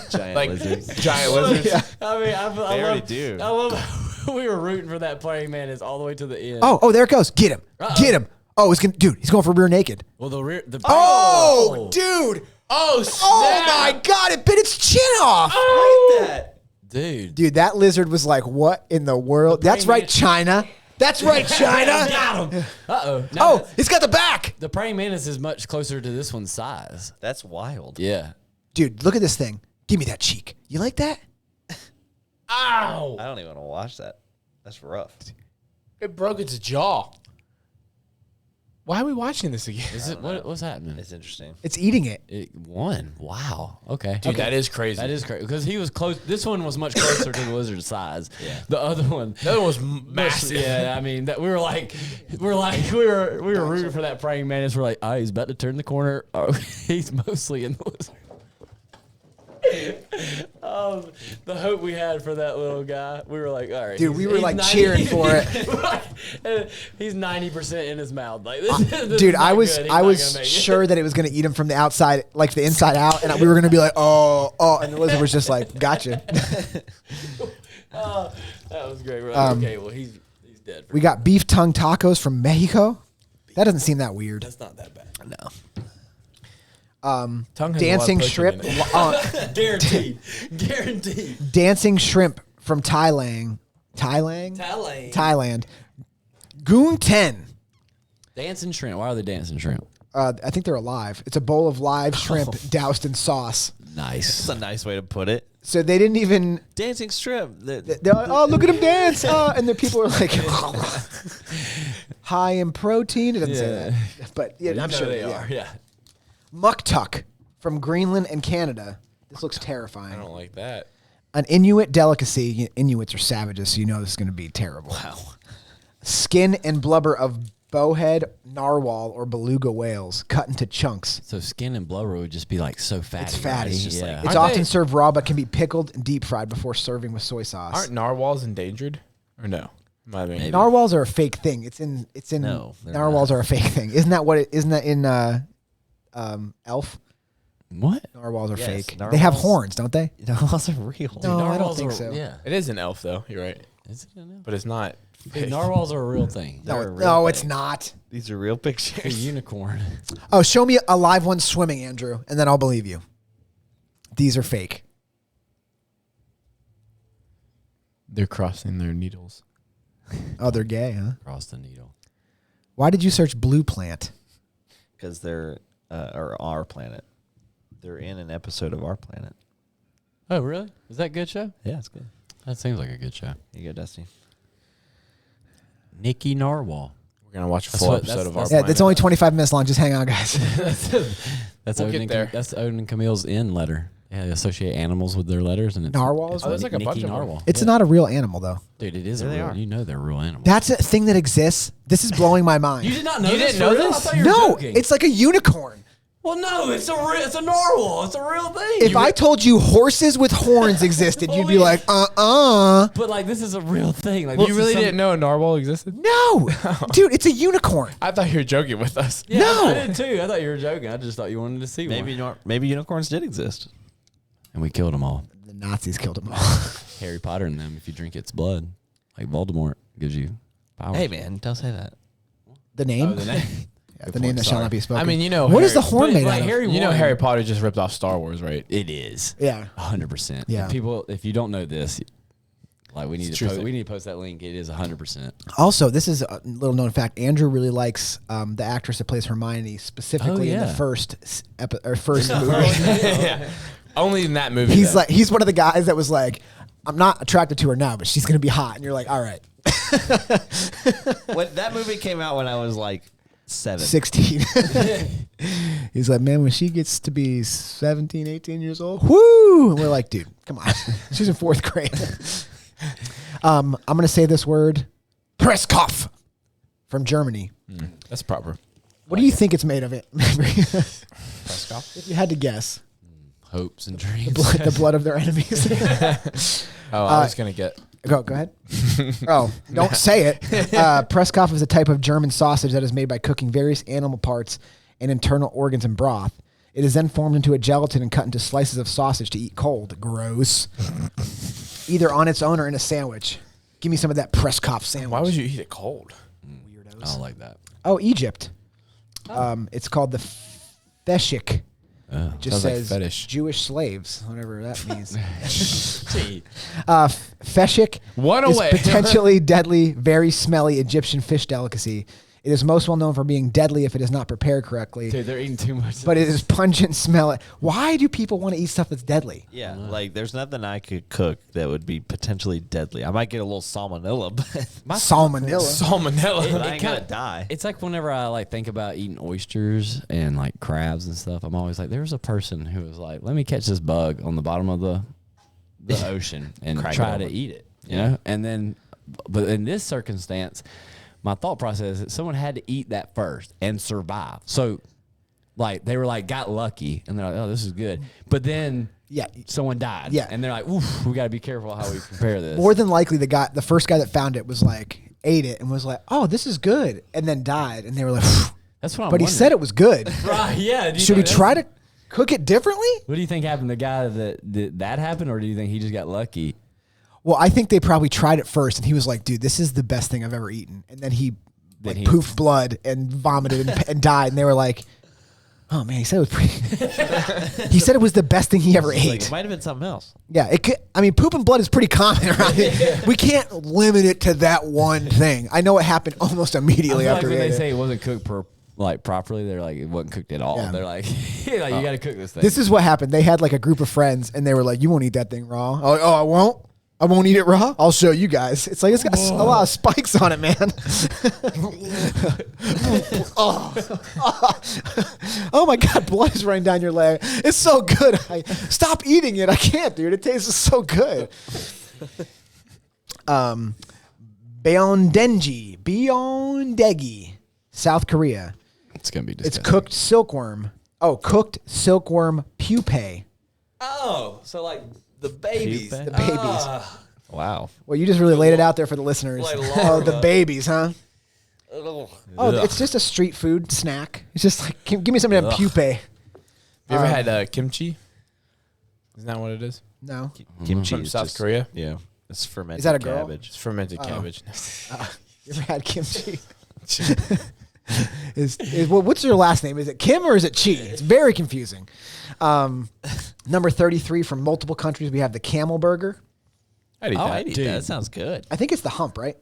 Giant Like lizards. giant lizards. I mean, I already love, do. I love. We were rooting for that praying mantis all the way to the end. Oh, there it goes. Get him. Uh-oh. Get him. Oh, he's going for rear naked. Well, the Oh, dude. Oh, snap. Oh my God! It bit its chin off. Look at that. Dude, that lizard was like, what in the world? That's right, China. That's right, China. Got him. Uh-oh. No, Oh, it's got the back. the praying mantis is much closer to this one's size. That's wild. Yeah. Dude, look at this thing. Give me that cheek. You like that? Ow! I don't even want to watch that. That's rough. It broke its jaw. Why are we watching this again? Is it what's happening? It's interesting. It's eating it. It won. Wow. Okay. Dude, that is crazy. That is crazy because he was close. This one was much closer to the lizard's size. Yeah. The other one. The other one was massive. Yeah. I mean, that we were rooting for that praying mantis. We're like, oh, he's about to turn the corner. Oh, he's mostly in the lizard. The hope we had for that little guy, we were like, all right, Dude, we were he's like 90 cheering for it. He's 90% in his mouth. Like, this Dude, is I not was good. He's I not was gonna make it. sure that it was going to eat him from the outside, like the inside out, and we were going to be like, oh, and the lizard was just like, gotcha. That was great. We're like, okay, well, he's dead. We got beef tongue tacos from Mexico. That doesn't seem that weird. That's not that bad. No. Tongue has a lot of Dancing protein shrimp, in it. Guaranteed. dancing shrimp from Thailand. Goon 10. Dancing shrimp. Why are they dancing shrimp? I think they're alive. It's a bowl of live shrimp doused in sauce. Nice. That's a nice way to put it. So they didn't even. Dancing shrimp. They're like, oh, look at him dance. And the people are like, high in protein. It doesn't say that. But yeah, I'm sure they yeah. are. Yeah. Muktuk from Greenland and Canada. This looks terrifying. I don't like that. An Inuit delicacy. Inuits are savages, so you know this is going to be terrible. Wow. Skin and blubber of bowhead, narwhal, or beluga whales cut into chunks. So skin and blubber would just be like so fatty. It's fatty. right? It's just yeah. It's Aren't often they- served raw, but can be pickled and deep fried before serving with soy sauce. Aren't narwhals endangered? Or no? Am I being- Maybe. Narwhals are a fake thing. It's in. No, they're narwhals not. are a fake thing. Isn't that what? Isn't that in Elf? What? Narwhals are Yes, fake. narwhals- They have horns, don't they? Narwhals are real. No, I don't Narwhals think are- so. Yeah. It is an elf, though. You're right. Is it an elf? But it's not. Dude, narwhals are a real thing. No, They're a real no, it's thing. not. These are real A pictures. unicorn. Oh, show me a live one swimming, Andrew, and then I'll believe you. These are fake. They're crossing their needles. Oh, they're gay, huh? Across the needle. Why did you search blue plant? Because they're or our planet. They're in an episode of Our Planet. Oh, really? Is that a good show? Yeah, it's good. That seems like a good show. Here you go, Dusty. Nikki Narwhal. We're going to watch a That's full what- episode that's- of our that's- Yeah, planet. it's only 25 minutes long. Just hang on, guys. That's We'll Odin. get there. That's Odin and Camille's in letter. Yeah, they associate animals with their letters, and it's Narwhals? It's Oh, there's like a Nikki bunch of them. Narwhal. It's Yeah. not a real animal, though. Dude, it is There a they real. are. You know they're real animals. That's a thing that exists. This is blowing my mind. You did not know You this? didn't know for real? this? I thought you were No, joking. it's like a unicorn. Well, no, it's a narwhal. It's a real thing. If I told you horses with horns existed, you'd be Holy- like, But like, this is a real thing. Like, You this is really some- didn't know a narwhal existed? No, dude, it's a unicorn. I thought you were joking with us. Yeah, No. I did too. I thought you were joking. I just thought you wanted to see one. Maybe unicorns did exist. And we killed them all. The Nazis killed them all. Harry Potter and them. If you drink its blood, like Voldemort gives you power. Hey, man, don't say that. The name? Oh, the name. Yeah, the name that shall not be spoken. I mean, you know, what is the Harry- horn made like out of? Harry You know won. Harry Potter just ripped off Star Wars, right? It is. Yeah. 100%. Yeah. People, if you don't know this, like we need It's to a true post, thing. we need to post that link. It is 100%. Also, this is a little known fact. Andrew really likes the actress that plays Hermione, specifically in the yeah. first first movie. Yeah. Only in that movie. He's though. like, he's one of the guys that was like, I'm not attracted to her now, but she's gonna be hot, and you're like, all right, When that movie came out when I was like 7. 16. He's like, man, when she gets to be 17, 18 years old, whoo! And we're like, dude, come on, she's in 4th grade. I'm gonna say this word, Presskopf, from Germany. That's proper. What do you think it's made of? It, Prescott? if you had to guess, Hopes and dreams. the blood of their enemies. Oh, I was going to get. Go ahead. Oh, don't say it. Presskopf is a type of German sausage that is made by cooking various animal parts and internal organs in broth. It is then formed into a gelatin and cut into slices of sausage to eat cold. Gross. Either on its own or in a sandwich. Give me some of that Presskopf sandwich. Why would you eat it cold? I don't like that. Oh, Egypt. It's called the Feshik. It just Sounds like says fetish. Jewish slaves, whatever that means. Feshik One is away. potentially deadly, very smelly Egyptian fish delicacy. It is most well known for being deadly if it is not prepared correctly. Dude, they're eating too much. But it is pungent smell. Why do people want to eat stuff that's deadly? Yeah, like there's nothing I could cook that would be potentially deadly. I might get a little salmonella, but Salmonella. Salmonella. I ain't gonna die. It's like whenever I like think about eating oysters and like crabs and stuff, I'm always like, there was a person who was like, let me catch this bug on the bottom of the ocean and Crack it try to open. eat it, you know? And then, but in this circumstance, my thought process is that someone had to eat that first and survive. So, like, they were like, got lucky, and they're like, oh, this is good. But then, Yeah. someone died. Yeah. And they're like, oof, we got to be careful how we prepare this. More than likely, the first guy that found it was like, ate it and was like, oh, this is good, and then died. And they were like, phew. That's what I'm But he said it was good. Right, yeah. Should we try to cook it differently? What do you think happened? The guy that happened, or do you think he just got lucky? Well, I think they probably tried it first, and he was like, dude, this is the best thing I've ever eaten. And then he poofed blood and vomited and died. And they were like, oh, man, he said it was pretty. He said it was the best thing he ever Like, ate. it might have been something else. Yeah, it could, I mean, poop and blood is pretty common, right? We can't limit it to that one thing. I know it happened almost immediately I feel after like when we ate they it. say it wasn't cooked properly, they're like, it wasn't cooked at all. Yeah. They're like, you got to cook this thing. This is what happened. They had like a group of friends, and they were like, you won't eat that thing raw. I'm like, oh, I won't? I won't eat it raw? I'll show you guys. It's like, it's got a lot of spikes on it, man. Oh my God, blood is running down your leg. It's so good. Stop eating it. I can't, dude. It tastes so good. Byeondegi, South Korea. It's going to be It's disgusting. cooked silkworm. Oh, cooked silkworm pupae. Oh, so like the babies. Pupae? The babies. Wow. Well, you just really laid it out there for the listeners. Like Oh, the larva. babies, huh? Oh, it's just a street food snack. It's just like, give me some of that pupae. You ever had kimchi? Isn't that what it is? No. Kimchi From is South just- Korea? Yeah. It's fermented Is that a girl? cabbage. It's fermented cabbage. You ever had kimchi? What's your last name? Is it Kim or is it Chi? It's very confusing. Number 33 from multiple countries, we have the camel burger. I'd eat Oh, that. I'd eat that. That sounds good. I think it's the hump, right?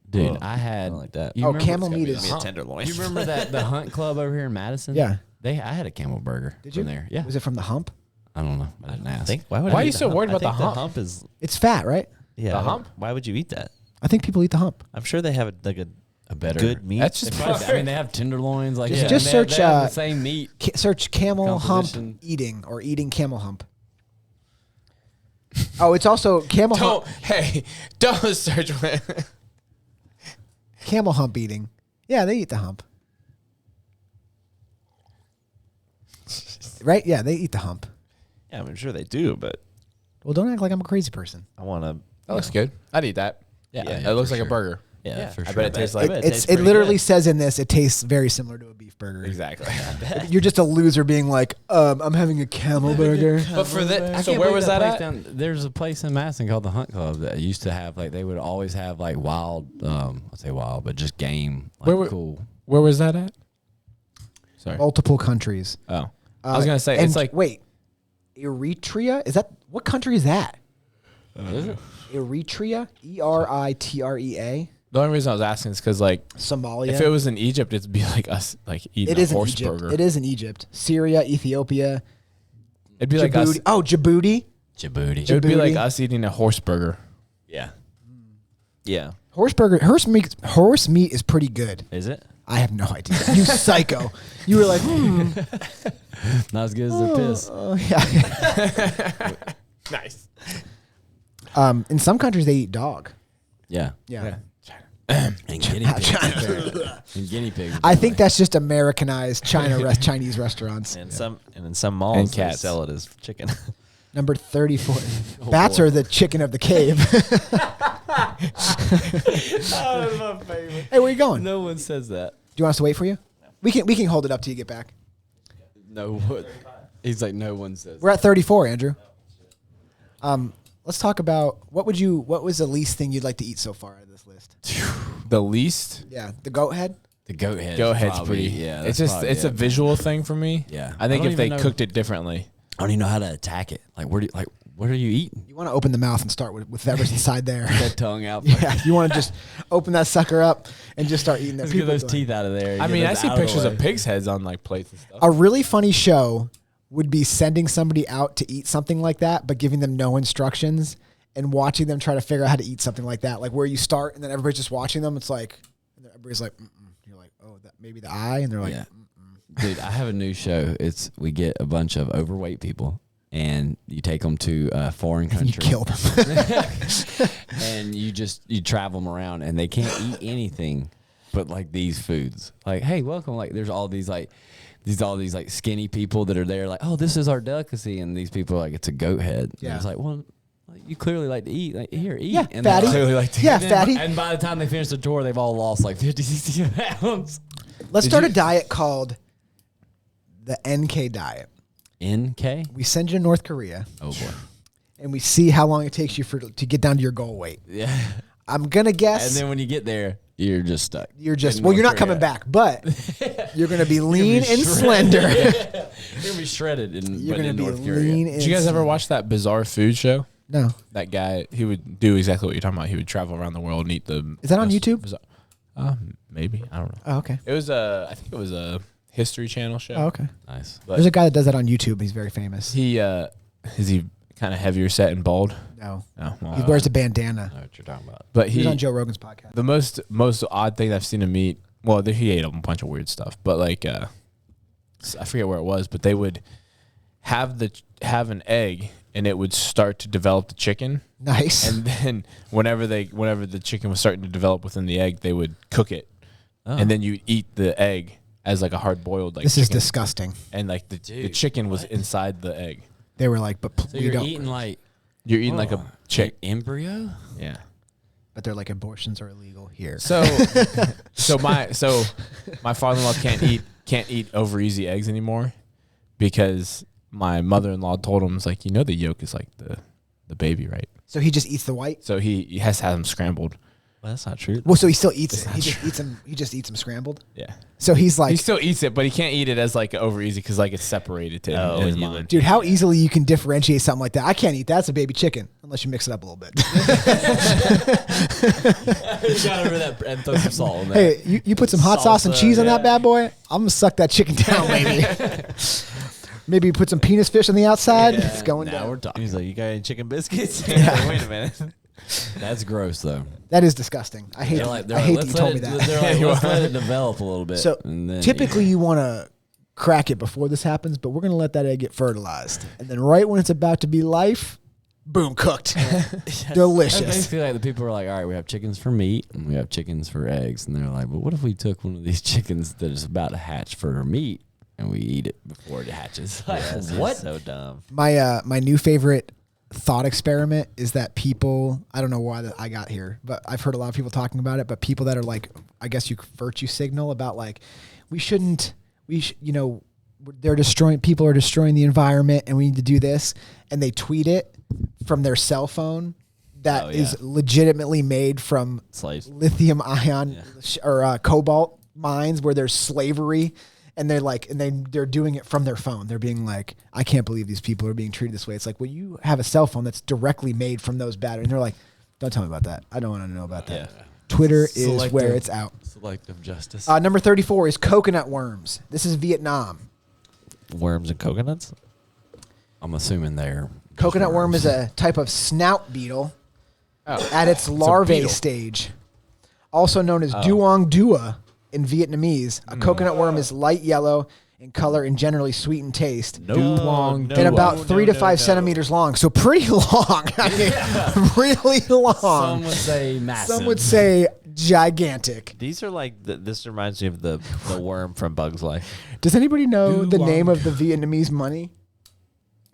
Dude, Oh, I had. I like that. you Oh, remember- camel meat Give is. me a tenderloin. You remember the Hunt Club over here in Madison? Yeah. I had a camel burger. Did you? From there? Yeah. Was it from the hump? I don't know. I didn't ask. Why Why are I you eat so the worried hump? about I the think hump? is It's fat, right? yeah. The hump? Why would you eat that? I think people eat the hump. I'm sure they have a better. good meat. That's just I mean, they have tenderloins. Like Just- yeah, just and they have- search, they have the same meat. Search camel hump Composition. eating or eating camel hump. Oh, it's also camel hump. Don't search. Camel hump eating. Yeah, they eat the hump. Right? Yeah, they eat the hump. yeah, I'm sure they do, but Well, don't act like I'm a crazy person. I want to. That looks good. I'd eat that. Yeah, It looks for like a sure. burger. Yeah, for I sure. bet it tastes like It literally says in this, it tastes very similar to a beef burger. exactly. You're just a loser being like, I'm having a camel burger. But for I that, so can't where believe was that place at? down- there's a place in Madison called the Hunt Club that used to have they would always have like wild, I say wild, but just game, like cool. Where was that at? Sorry. Multiple countries. Oh, I was gonna say and it's like wait, Eritrea? Is that what country is that? Is it? Eritrea, Eritrea, the only reason I was asking is because like Somalia. if it was in Egypt, it'd be like us like eating It a is in horse Egypt. burger. It is in Egypt. Syria, Ethiopia, It'd be like us. Djibouti. Oh, Djibouti. Djibouti. It would be like Djibouti. us eating a horse burger. Yeah. Yeah. Horse meat is pretty good. Is it? I have no idea. You psycho. You were like, Not as good as their piss. yeah. Nice. In some countries they eat dog. Yeah. Yeah. And guinea pigs. And guinea pigs. I think that's just Americanized Chinese restaurants. And in some malls they cats. sell it as chicken. Number 34. Bats are the chicken of the cave. Hey, where you going? No one says that. Do you want us to wait for you? We can hold it up till you get back. No one. He's like, no one says We're at 34, Andrew. Let's talk about what was the least thing you'd like to eat so far out of this list? The least. Yeah, the goat head. the goat head. Go ahead's probably, pretty. Yeah. It's that's just probably it's a it. visual thing for me. Yeah. I think I don't if they even know- cooked it differently. I don't even know how to attack it. Like, where do you, like, What are you eating? You want to open the mouth and start with whatever's inside there. That tongue out. Yeah, you want to just open that sucker up and just start eating that. Let's get those teeth out of there. I mean, I see pictures of of pigs' heads on like plates and stuff. A really funny show would be sending somebody out to eat something like that, but giving them no instructions and watching them try to figure out how to eat something like that. Like where you start and then everybody's just watching them. It's like, and everybody's like, mm-mm. You're like, oh, that maybe the eye. And they're like, Dude, I have a new show. We get a bunch of overweight people and you take them to a foreign country. you kill them. And you travel them around and they can't eat anything but like these foods. Like, hey, welcome. Like there's all these skinny people that are there like, oh, this is our delicacy. And these people are like, it's a goat head. Yeah. And it's like, well, like, you clearly like to eat. Like, here, eat. Yeah, and fatty. Clearly like to Yeah, and then fatty. And by the time they finish the tour, they've all lost like 50, 60 pounds. Let's start a diet called the NK diet. NK? We send you to North Korea Oh, boy. and we see how long it takes you to get down to your goal weight. Yeah. I'm going to guess. And then when you get there, you're just stuck. You're just, in well, you're North not coming Korea. back, but you're going to be lean and shredded. slender. You're going to be shredded You're in going to be North Korea. lean and Did you guys ever slender. watch that Bizarre Food Show? No. That guy, he would do exactly what you're talking about. He would travel around the world and eat the. Is that on YouTube? Maybe, I don't know. Oh, okay. It was I think it was a History Channel show. Oh, okay. Nice. But There's a guy that does that on YouTube. He's very famous. he is he kind of heavier set and bald? No. No, well, He wears a bandana. I know what you're talking about. but He was on Joe Rogan's podcast. the most odd thing I've seen him eat. Well, he ate a bunch of weird stuff, but like I forget where it was, but they would have an egg and it would start to develop the chicken. Nice. And then whenever the chicken was starting to develop within the egg, they would cook it, Oh. and then you eat the egg as like a hard boiled like. This is chicken. disgusting. And like the Dude, chicken was inside the egg. They were like, but So we you're don't. eating like You're eating like a chick. embryo? Yeah. But they're like, abortions are illegal here. So my father-in-law can't eat over easy eggs anymore because my mother-in-law told him, it's like, you know, the yolk is like the baby, right? So he just eats the white. So he has to have them scrambled. Well, that's not true. Well, so he still eats It's it. not He just true. eats them. He just eats them scrambled. Yeah. So he's like, He still eats it, but he can't eat it as like over easy because like it's separated to Oh, in his and you mind. would- dude, how easily you can differentiate something like that. I can't eat that. It's a baby chicken unless you mix it up a little bit. You got over that and throw some salt in there. Hey, you put some hot sauce and Salsa, cheese on that yeah. bad boy. I'm gonna suck that chicken down, maybe. Maybe you put some penis fish on the outside. It's going now down. we're talking. He's like, you got any chicken biscuits? Yeah. Wait a minute. That's gross though. That is disgusting. I hate. They're like, I hate that you told me that. They're like, let's let it develop a little bit. So and then typically you want to crack it before this happens, but we're gonna let that egg get fertilized, and then right when it's about to be life, boom, cooked, That's delicious. basically like the people are like, all right, we have chickens for meat and we have chickens for eggs, and they're like, but what if we took one of these chickens that is about to hatch for meat and we eat it before it hatches? Like, That's what? So dumb. My new favorite thought experiment is that people, I don't know why I got here, but I've heard a lot of people talking about it, but people that are like, I guess you virtue signal about like, people are destroying the environment and we need to do this. And they tweet it from their cell phone that is legitimately made from Slaves. lithium ion or cobalt mines where there's slavery. And they're like, they're doing it from their phone. They're being like, I can't believe these people are being treated this way. It's like, well, you have a cell phone that's directly made from those batteries. And they're like, don't tell me about that. I don't want to know about that. Yeah. Twitter is Selective- where it's out. Selective justice. Number 34 is coconut worms. This is Vietnam. Worms and coconuts? I'm assuming they're Coconut worm is a type of snout beetle at its larvae beetle. stage, also known as duong dua in Vietnamese. A coconut worm is light yellow in color and generally sweet in taste. Duong And about 3 to 5 centimeters long. So pretty long. I mean, really long. Some would say massive. Some would say gigantic. These are like, this reminds me of the worm from Bug's Life. Does anybody know the Duong. name of the Vietnamese money?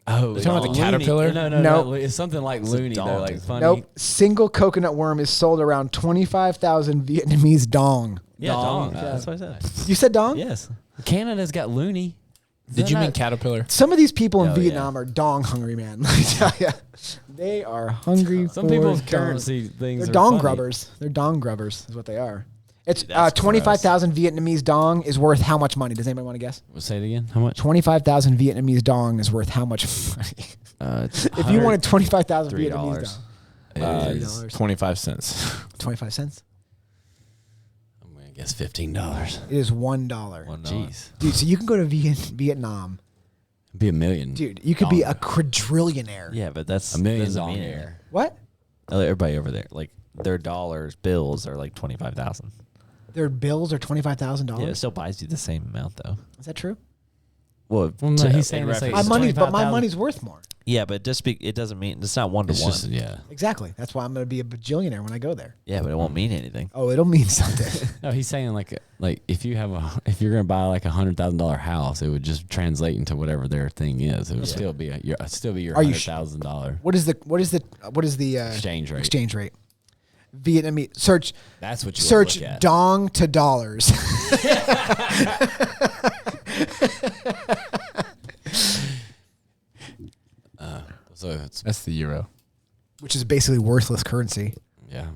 Oh, You're talking about the loony. caterpillar? No, Nope. no. It's something like It's a loony, dong. though, like funny. Nope. Single coconut worm is sold around 25,000 Vietnamese dong. Yeah, Dong. dong. That's what I said. You said dong? Yes. Canada's got loony. Did you mean caterpillar? Some of these people in Oh, Vietnam are dong hungry, man. Let me tell you. They are hungry Some for people's dong. currency things They're are dong funny. grubbers. They're dong grubbers is what they are. It's Dude, that's 25,000 Vietnamese dong is worth how much money? Does anybody want to guess? Say it again. How much? 25,000 Vietnamese dong is worth how much money? If you wanted 25,000 $3. Vietnamese dollars, $3. 25 cents. 25 cents. I'm gonna guess $15. It is $1. Jeez, Dude, so you can go to Vietnam. it'd be $1 million. Dude, you could be a quadrillionaire. Yeah, but that's $1 million doesn't mean dong anything. air. What? Everybody over there, like their bills are like 25,000. Their bills are $25,000? Yeah, it still buys you the same amount though. Is that true? Well, Well, no, he's saying it's like My money's 25,000. worth more. yeah, but it doesn't mean it's not one to It's one. just yeah. Exactly. That's why I'm going to be a bajillionaire when I go there. Yeah, but it won't mean anything. Oh, it'll mean something. No, he's saying like if you're gonna buy like $100,000 house, it would just translate into whatever their thing is. It would still be your Are you $100,000 What is the exchange rate. exchange rate? Vietnamese search That's what you search look at. dong to dollars. So it's That's the euro. Which is basically worthless currency. yeah.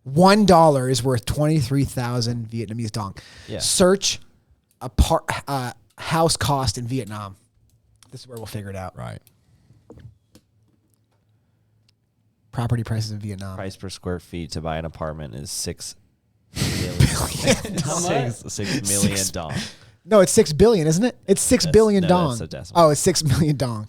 $1 is worth 23,000 Vietnamese dong. Yeah. Search house cost in Vietnam. This is where we'll figure it out. Right. Property prices in Vietnam. Price per square feet to buy an apartment is $6 million. How much? $6 million dong. No, it's 6 billion, isn't it? It's 6 billion no, dong. that's a decimal. Oh, it's 6 million dong.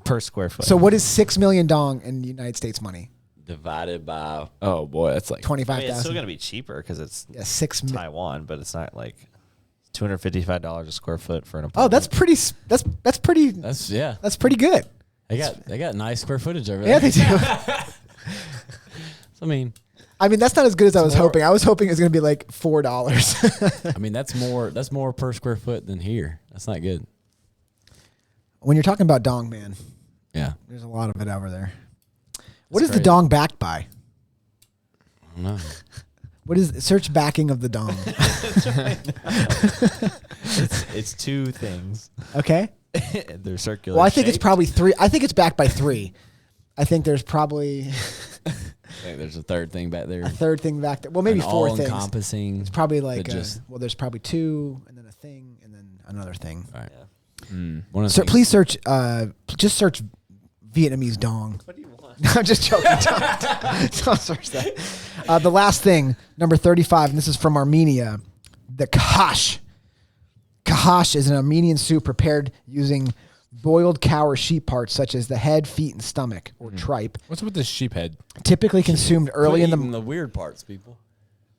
Per square foot. So what is 6 million dong in United States money? Divided by Oh boy, that's like I mean, it's still 25,000. gonna be cheaper because it's Yeah, 6 million. Taiwan, but it's not like $255 a square foot for an Oh, apartment. that's pretty. That's pretty. that's yeah. That's pretty good. They got nice square footage over there. Yeah, they do. I mean, that's not as good as I was more- hoping. I was hoping it was going to be like $4. I mean that's more per square foot than here. That's not good. When you're talking about dong, man, Yeah. there's a lot of it over there. What is the crazy. dong backed by? I don't know. What is search backing of the dong? it's two things. Okay. They're circular. Well, I think it's shaped. probably 3. I think it's backed by 3. I think there's probably I think there's a third thing back there. a third thing back there. Well, maybe An 4 things. all-encompassing. It's probably like just- there's probably 2, and then a thing, and then another thing. Right. Yeah. One of the So things- please search. Just search Vietnamese dong. What do you want? No, I'm just joking. Don't search that. The last thing, number 35, and this is from Armenia, the kahash. Kahash is an Armenian soup prepared using boiled cow or sheep parts such as the head, feet, and stomach, or tripe. what's with this sheep head? Typically consumed early in Quit eating the. the weird parts, people.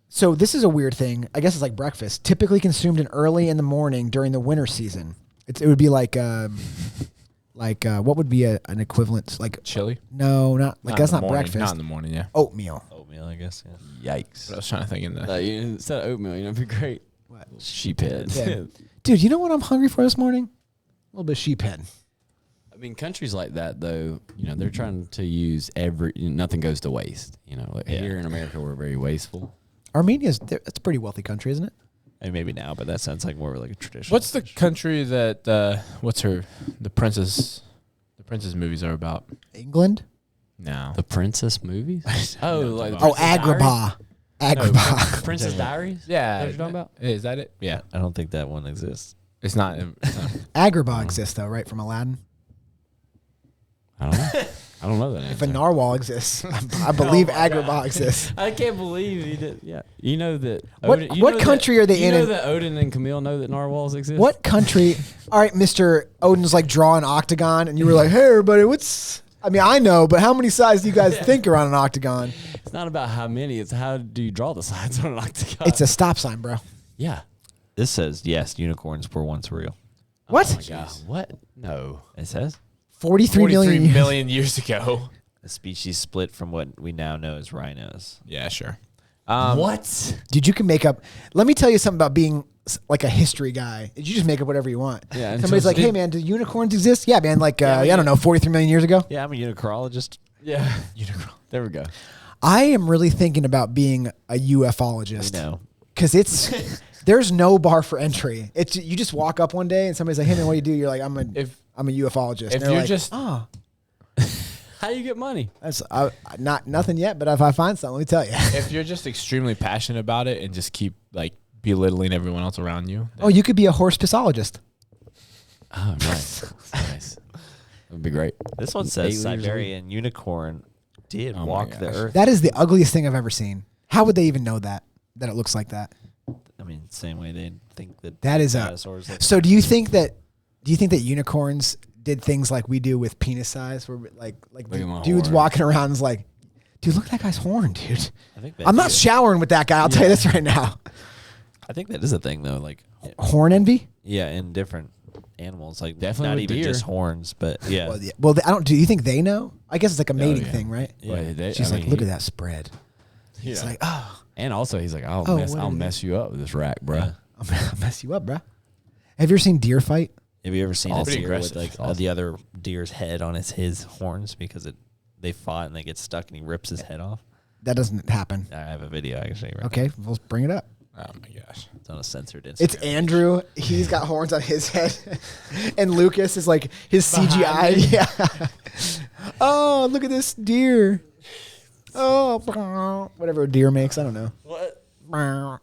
So this is a weird thing. I guess it's like breakfast. Typically consumed early in the morning during the winter season. It would be like what would be an equivalent? Like Chili? no, not like Not that's in the not morning. breakfast. Not in the morning, yeah. Oatmeal. Oatmeal, I guess. Yeah. Yikes. But I was trying to think in the. Instead of oatmeal, you know, it'd be great. What? Sheep head. Yeah. Dude, you know what I'm hungry for this morning? A little bit of sheep head. I mean, countries like that, though, you know, they're trying to use nothing goes to waste. You know, like Yeah. here in America, we're very wasteful. Armenia's that's a pretty wealthy country, isn't it? I mean, maybe now, but that sounds like more like a tradition. What's the country that the princess movies are about? England? No. The princess movies? Oh, like the Oh, Princess Diaries? Agrabah. Agrabah. Princess Diaries? Yeah. What you're talking about? Is that it? Yeah. I don't think that one exists. It's not. Agrabah exists though, right? From Aladdin. I don't know. I don't know that If a answer. narwhal exists, I believe Oh my Agrabah God. exists. I can't believe he did. Yeah, you know that. What- Odin, you what know country that, are they you in know in- that Odin and Camille know that narwhals exist. What country? All right, Mr. Odin's like draw an octagon, and you were like, "Hey, everybody, what's?" I mean, I know, but how many sides do you guys think are on an octagon? It's not about how many. It's how do you draw the sides on an octagon. It's a stop sign, bro. yeah. This says yes, unicorns were once real. What? Oh my God. What? No. It says 43 million. million years ago. a species split from what we now know as rhinos. Yeah, sure. What? Dude, you can make up. Let me tell you something about being like a history guy. You just make up whatever you want. Yeah, Somebody's like, "Hey, man, do unicorns exist?" Yeah, man. Like, I don't know, 43 million years ago. Yeah, I'm a unicorologist. Yeah. There we go. I am really thinking about being a ufologist. We know. Because it's there's no bar for entry. It's you just walk up one day and somebody's like, "Hey, man, what do you do?" You're like, "I'm a ufologist." if And they're you're like, just- oh, How do you get money? that's not nothing yet. But if I find something, let me tell you. If you're just extremely passionate about it and just keep like belittling everyone else around you, Oh, you could be a horse pissologist. Oh, nice. Nice. That would be great. This one 8 says liters a week. Siberian unicorn did Oh my walk the gosh. earth. That is the ugliest thing I've ever seen. How would they even know that it looks like that? I mean, same way they think that That is a. dinosaurs look So do you think that unicorns did things like we do with penis size, where like Look at my dudes horn. walking around is like, dude, look at that guy's horn, dude. I think I'm not showering with that guy. I'll tell you this right now. I think that is a thing though. Like, Horn envy. yeah, in different animals, like Definitely not with even deer. just horns, but yeah. Well, Well, I don't. Do you think they know? I guess it's like a mating yeah. thing, right? Yeah. But She's I like, mean, look at that spread. It's Yeah. like, oh, And also, he's like, I'll Oh, mess, what I'll is it? mess you up with this rack, bro. Yeah. I'll mess you up, bro. Have you ever seen deer fight? Have you ever seen a Awesome. deer with Aggressive. like Awesome. the other deer's head on his horns because they fought and they get stuck and he rips his head off? That doesn't happen. I have a video actually. Right Okay, we'll bring it up. Oh my gosh. It's on a censored Instagram. It's Andrew. He's got horns on his head, and Lucas is like his CGI. Yeah. Oh, look at this deer. Oh, whatever a deer makes. I don't know. What? Are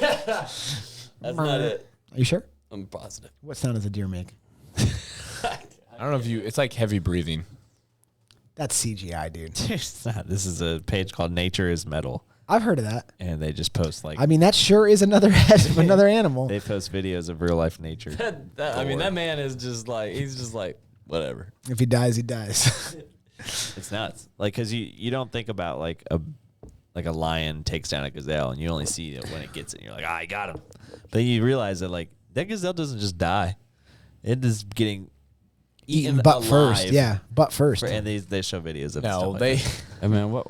That's not it. you sure? I'm positive. What sound does a deer make? I don't know if you. It's like heavy breathing. That's CGI, dude. It's not. This is a page called Nature is Metal, I've heard of that. and they just post like I mean, that sure is another head of another animal. they post videos of real life nature. I mean, that man is just like, he's just like, whatever. If he dies, he dies. It's nuts. Like, cause you don't think about like a lion takes down a gazelle, and you only see it when it gets it. And you're like, I got him. But you realize that like that gazelle doesn't just die; it is getting eaten butt alive. first. Yeah, butt first. And they show videos of No, stuff like they. that. I mean, what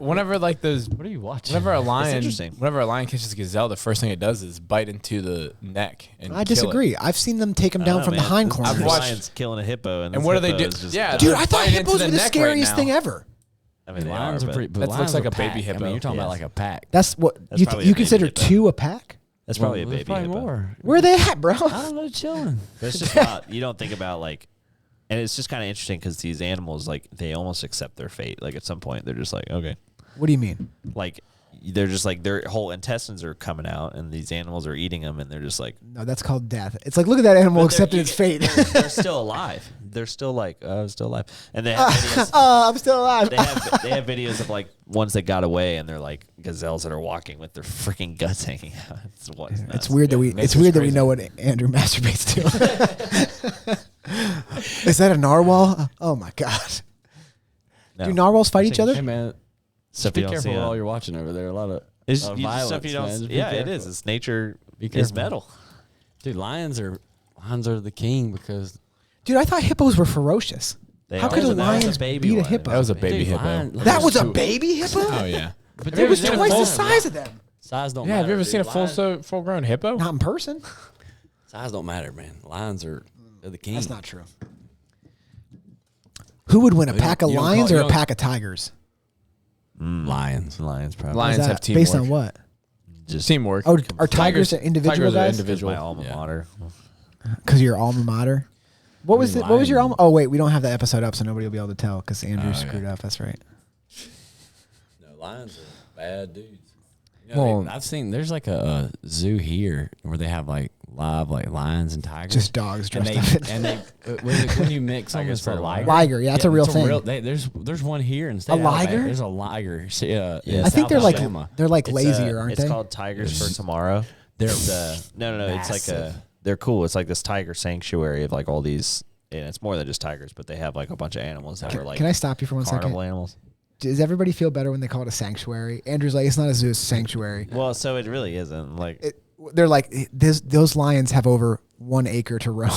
Whenever like those. what are you watching? Whenever a lion, interesting. whenever a lion catches a gazelle, the first thing it does is bite into the neck and I kill disagree. it. I've seen them take him I don't down know, from the man. hind This- corners. I've watched- lion's killing a hippo, and And this what do they hippo do? is just Yeah, dying. Dude, they're I thought biting into hippos the were the neck right scariest now. thing ever. I mean, they lions are, are but pretty. But That looks lions like are a baby pack. hippo. I mean, you're talking about Yes. like a pack. That's what That's you, probably you a baby consider hippo. two a pack. that's probably a Well, there's baby probably hippo. more. Where are they at, bro? I don't know, chilling. But it's just wild. You don't think about like, and it's just kind of interesting because these animals like they almost accept their fate. Like at some point they're just like, okay, What do you mean? like they're just like their whole intestines are coming out, and these animals are eating them, and they're just like No, that's called death. It's like, look at that animal But accepting they're- its fate. they're still alive. They're still like, still alive, and they have videos. I'm still alive. They have videos of like ones that got away, and they're like gazelles that are walking with their freaking guts hanging out. It's It's weird that we. Nature's It's weird that we crazy. know what Andrew masturbates to. Is that a narwhal? Oh my god! Do narwhals fight each Hey other? man, Stuff be you don't careful see what on- all you're watching over there. A lot of It's lot of you- violence, stuff you don't. man. Just be Yeah, it careful. is. It's nature. Be Is careful. metal. Dude, lions are the king because Dude, I thought hippos were ferocious. They How are. could a That was lions baby beat a one. hippo? That was a baby Dude, hippo. lion- That was a Dude. baby hippo. Oh yeah. But It was dude, twice the lions- size of them. Size don't. Yeah. Have you matter, ever seen a dude. full grown hippo? Not in person. Size don't matter, man. Lions they're the king. That's not true. Who would win, a You pack of don't call- lions you or a don't- pack of tigers? Lions. Lions probably. Lions Why's have that? teamwork. Based on what? Just Teamwork. Oh, are tigers individual tigers are guys? individual. my alma Yeah. mater. Because your alma mater. What was mean, it? What was your lion- alma? Oh wait, we don't have that episode up, so nobody will be able to tell because Andrew Oh, screwed yeah. up. That's right. No, lions are bad dudes. You know, Well- I've seen there's like a zoo here where they have like live like lions and tigers. Just dogs and dressed they, up. and they when you mix them, Tigers it's a for a liger. Liger, yeah, that's a real it's thing. There's one here in A state of Alabama. liger? There's a liger. I think they're like Alabama. they're It's, lazier, aren't it's they? called Tigers for Tomorrow. They're No. It's like massive. they're cool. It's like this tiger sanctuary of like all these, and it's more than just tigers, but they have like a bunch of animals that are like Can I stop you for 1 carnival second? animals. Does everybody feel better when they call it a sanctuary? Andrew's like, it's not a zoo, it's a sanctuary. Well, so it really isn't. Like They're like, those lions have over 1 acre to roam.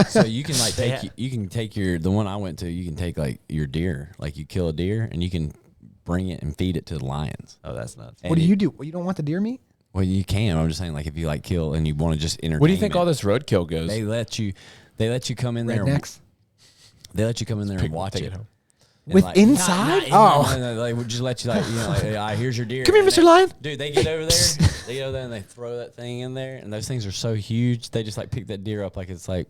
so you can like They take you can take the one I went to. You can take like your deer, like you kill a deer and you can bring it and feed it to the lions. oh, that's nuts. What do you do? You don't want the deer meat? Well, you can. I'm just saying, like if you like kill and you want to just entertain. Where do you think it, all this roadkill goes? They let you come in there. Rednecks? They let you come in there and watch Take it. home. And, With like, inside? not Oh. in there, they would just let you like here's your deer. Come here, And Mr. they- Lion. Dude, they get over there. They go there and they throw that thing in there, and those things are so huge. They just like pick that deer up like it's like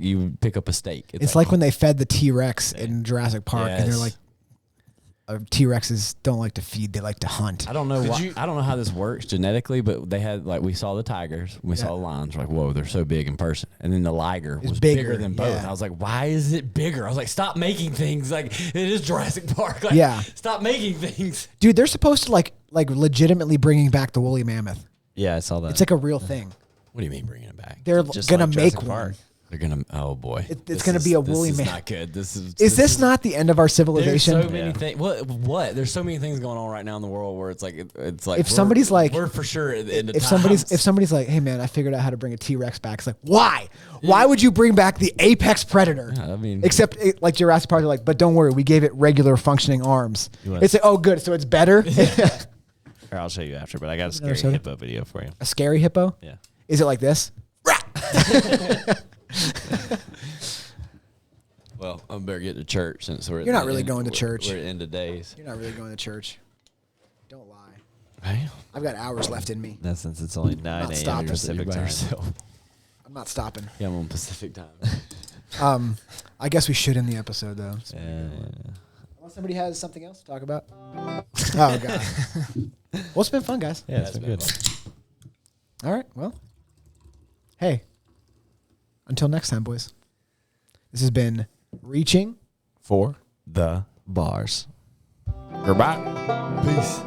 you would pick up a steak. It's like when they fed the T-Rex in Jurassic Park, and they're Yes. like, T-Rexes don't like to feed; they like to hunt. I don't know why. I don't know how this works genetically, but they had like we saw the tigers, we saw the lions. We're like, whoa, they're so big in person. And then the liger was bigger than both. yeah. And I was like, why is it bigger? I was like, stop making things. Like it is Jurassic Park. Like, Yeah. stop making things. Dude, they're supposed to like legitimately bringing back the woolly mammoth. Yeah, I saw that. It's like a real thing. What do you mean bringing it back? They're Just gonna like make Jurassic one. Park. They're gonna. Oh boy, It's gonna be a woolly This is man. not good. This is. Is this not the end of our There's civilization? so many things. What? There's so many things going on right now in the world where it's like If we're- somebody's like- we're for sure at the end of if times. somebody's like, hey man, I figured out how to bring a T-Rex back. It's like, why? Why would you bring back the apex predator? Yeah, I mean- except like Jurassic Park, they're like, but don't worry, we gave it regular functioning arms. want- It's like, oh good, so it's better. Here, I'll show you after, but I got a scary soda? hippo video for you. A scary hippo? Yeah. Is it like this? Well, I better get to church since we're. You're not really going to church. We're at the end of days. You're not really going to church. Don't lie. Hey, I've got hours left in me. That's since it's only 9 Not a.m. stopping. Pacific time. I'm not stopping. Yeah, I'm on Pacific time. I guess we should end the episode though. Yeah. Unless somebody has something else to talk about. Oh god. Well, it's been fun, guys. Yeah, it's been good. All right. Well, hey. Until next time, boys. This has been Reaching For The bars. goodbye. Peace.